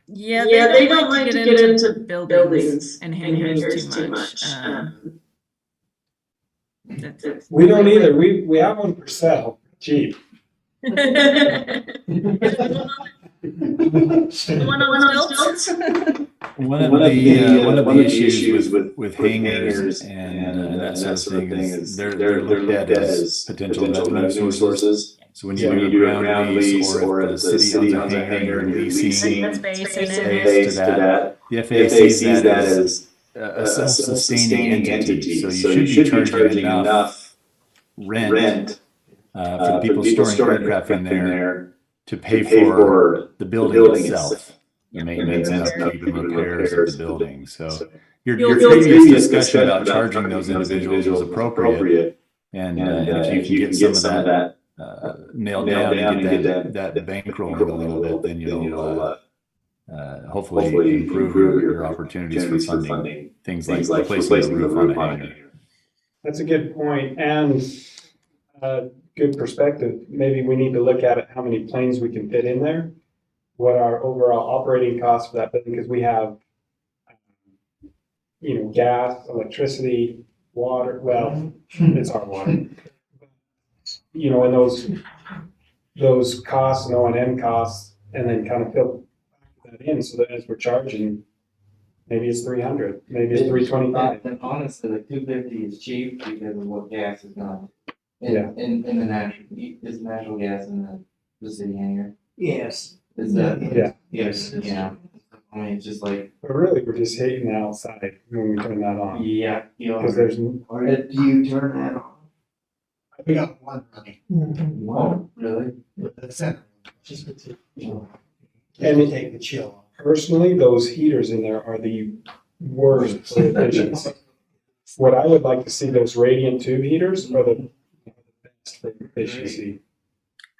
Speaker 1: Yeah, they don't like to get into buildings and hangars too much. That's-
Speaker 10: We don't either. We have one for sale, cheap.
Speaker 1: The one on stilts?
Speaker 7: One of the issues with hangars and that sort of thing is they're looked at as potential revenue sources. So when you do a ground lease or if the city owns a hangar and leasing
Speaker 1: That's space in it.
Speaker 7: space to that, the FAA sees that as a self-sustaining entity. So you should be charging enough rent for the people storing aircraft in there to pay for the building itself. The maintenance and upkeep and repairs of the building. So your previous discussion about charging those individuals was appropriate. And if you can get some of that nailed down and get that bankrolling a little bit, then you'll hopefully improve your opportunities for funding things like replacing the roof on a hangar.
Speaker 10: That's a good point and good perspective. Maybe we need to look at it, how many planes we can fit in there, what our overall operating costs for that building, because we have, gas, electricity, water. Well, it's our water. And those costs and O&M costs, and then kind of fill that in so that as we're charging, maybe it's 300, maybe it's 325.
Speaker 2: And honestly, the 250 is cheap because of what gas is not.
Speaker 10: Yeah.
Speaker 2: In the natural gas in the city hangar.
Speaker 5: Yes.
Speaker 2: Is that?
Speaker 10: Yeah.
Speaker 2: Yes. Yeah. I mean, it's just like.
Speaker 10: But really, we're just hating the outside when we turn that on.
Speaker 2: Yeah.
Speaker 10: Because there's,
Speaker 5: Or do you turn that on?
Speaker 9: We got one running,
Speaker 2: Oh, really?
Speaker 9: the center, just to
Speaker 10: And-
Speaker 9: take the chill off.
Speaker 10: personally, those heaters in there are the worst for efficiency. What I would like to see, those radiant tube heaters are the best for efficiency.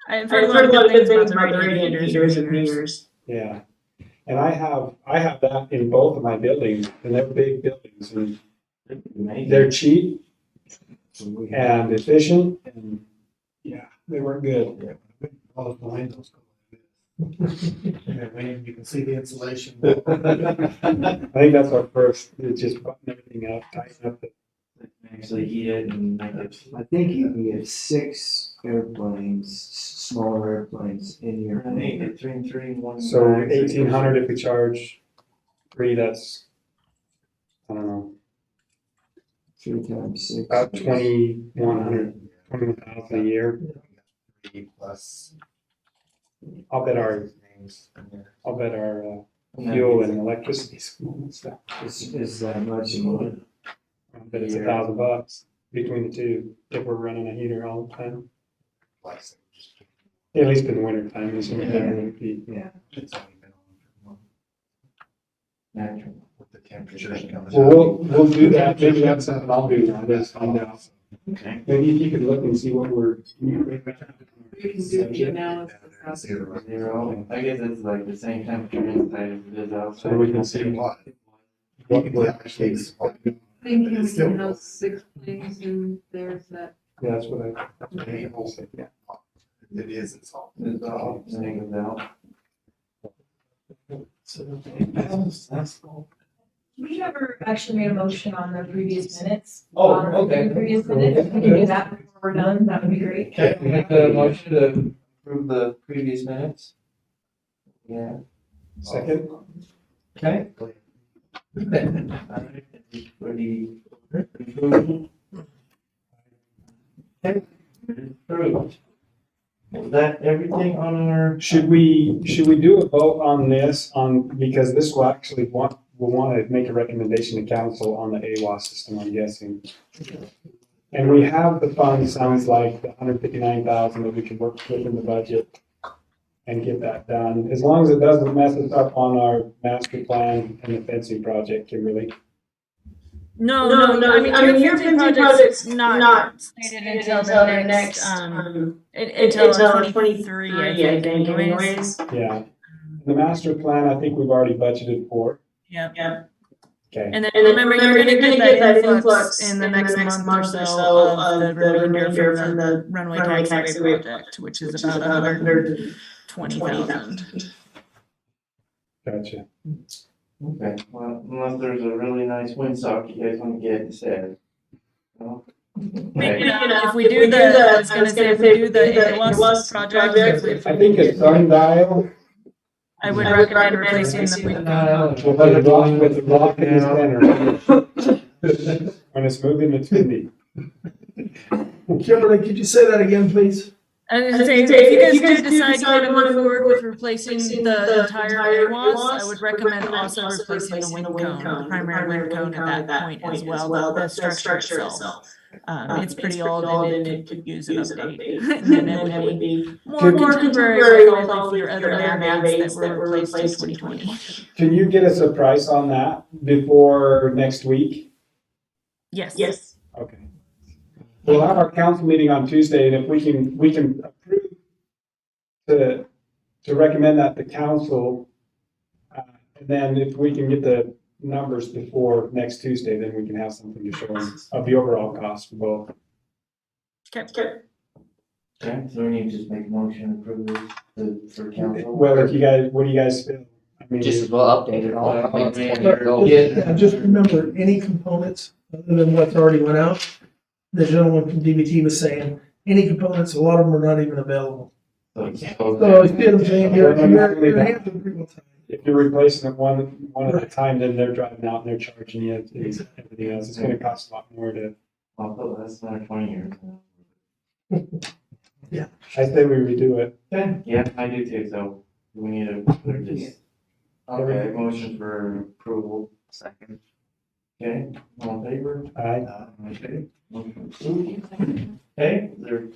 Speaker 1: I've heard a lot of good things about the radiant heaters and hangars.
Speaker 10: Yeah. And I have that in both of my buildings, and they're big buildings, and they're cheap and efficient, and yeah, they work good.
Speaker 9: All the windows go like this. And then when you can see the insulation.
Speaker 10: I think that's our first, is just button everything up, tighten up the.
Speaker 2: Actually heat it and make it.
Speaker 5: I think you can get 6 airplanes, smaller airplanes in your.
Speaker 2: I think between 3 and 1.
Speaker 10: So 1,800 if we charge 3, that's, I don't know,
Speaker 5: 3 times 6.
Speaker 10: about 2,100, 21,000 a year.
Speaker 9: 3 plus.
Speaker 10: I'll bet our fuel and electricity is stuff.
Speaker 5: Is that much more?
Speaker 10: I bet it's $1,000 between the two if we're running a heater all the time. At least in the winter time, it's gonna be.
Speaker 5: Yeah.
Speaker 9: It's only been on for
Speaker 2: Natural.
Speaker 9: with the temperatures coming
Speaker 10: Well, we'll do that. Maybe that's something I'll do now. Let's find out.
Speaker 2: Okay.
Speaker 10: Maybe if you could look and see what we're.
Speaker 8: You can do the analysis.
Speaker 2: Zero. I guess it's like the same temperature inside as it is outside.
Speaker 10: So we can see
Speaker 9: what.
Speaker 10: what
Speaker 9: You
Speaker 10: we're.
Speaker 9: can actually spot it.
Speaker 8: Thinking we can house 6 planes and there's that.
Speaker 10: Yeah, that's what I.
Speaker 9: Yeah. It is, it's all.
Speaker 2: It's all negative out.
Speaker 6: We never actually made a motion on the previous minutes.
Speaker 2: Oh,
Speaker 6: On
Speaker 2: okay.
Speaker 6: The previous minutes, if we can do that before we're done, that would be great.
Speaker 2: Okay, we make the motion to approve the previous minutes. Yeah.
Speaker 10: Second.
Speaker 2: Okay. Ready? Approved. Okay. Approved. Is that everything on our?
Speaker 10: Should we do a vote on this because this will actually we'll want to make a recommendation to council on the AWAS system, I'm guessing. And we have the funds, sounds like the 159,000 that we can work with in the budget and get that done, as long as it doesn't mess us up on our master plan and the fencing project, Kimberly.
Speaker 1: No. I mean, your fencing project's not slated until the next, until 2023, I think, anyways.
Speaker 10: Yeah. The master plan, I think we've already budgeted for.
Speaker 1: Yep.
Speaker 10: Okay.
Speaker 1: And then remember, you're gonna get that influx in the next month or so of the remainder from the runway taxiway project, which is about 120,000.
Speaker 10: Gotcha.
Speaker 2: Okay, well, unless there's a really nice windsock you guys wanna get instead. No? Okay.
Speaker 1: If we do the, I was gonna say, if we do the AWAS project,
Speaker 10: I think a sundial.
Speaker 1: I would recommend replacing the wind cone.
Speaker 10: We'll put it on with the rock in the center. When it's moving, it's windy.
Speaker 3: Kimberly, could you say that again, please?
Speaker 1: I was gonna say, if you guys do decide you wanna move forward with replacing the entire AWAS, I would recommend also replacing the wind cone, the primary wind cone at that point as well, the structure itself. It's pretty old and it could use an update. And then it would be more contemporary with all your other navs that were replaced in 2020.
Speaker 10: Can you get us a price on that before next week?
Speaker 1: Yes.
Speaker 10: Okay. We'll have our council meeting on Tuesday, and if we can approve to recommend that to council, and then if we can get the numbers before next Tuesday, then we can have something to show them of the overall cost for both.
Speaker 1: Okay.
Speaker 2: Okay, so we need to just make a motion and approve this for council.
Speaker 10: Well, if you guys, what do you guys feel? I mean,
Speaker 11: Just as well update it all. I mean, it's 20 years old.
Speaker 3: Yeah, just remember, any components other than what's already went out, the gentleman from DBT was saying, any components, a lot of them are not even available. So, you see what I'm saying? Your hands are pretty well tied.
Speaker 10: if you're replacing it one at a time, then they're driving out and they're charging you everything else. It's gonna cost a lot more to.
Speaker 2: I'll put that's another 20 years.
Speaker 10: I say we redo it.
Speaker 2: Okay, yeah, I do too, so we need to, we're just, okay, motion for approval.
Speaker 11: Second.
Speaker 2: Okay, all in favor?
Speaker 10: Aye.
Speaker 2: Okay, motion approved. Okay, is there?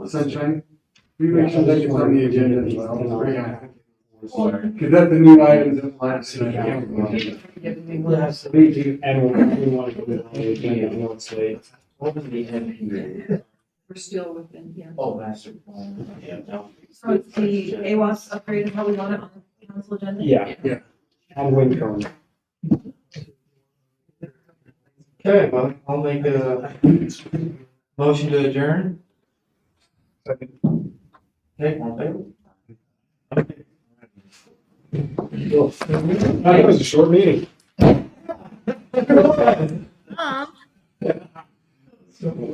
Speaker 4: Sunshine? We make sure that it's on the agenda as well. Because that's the new items that last.
Speaker 10: And we want to put it on the agenda. I know it's late.
Speaker 2: What was the MP?
Speaker 8: We're still within, yeah.
Speaker 2: Oh, master plan, yeah, no.
Speaker 6: So it's the AWAS upgrade and how we want it on the council agenda?
Speaker 10: Yeah. And wind cone.
Speaker 2: Okay, well, I'll make a motion to adjourn.
Speaker 10: Second.
Speaker 2: Okay, all in favor?
Speaker 10: That was a short meeting.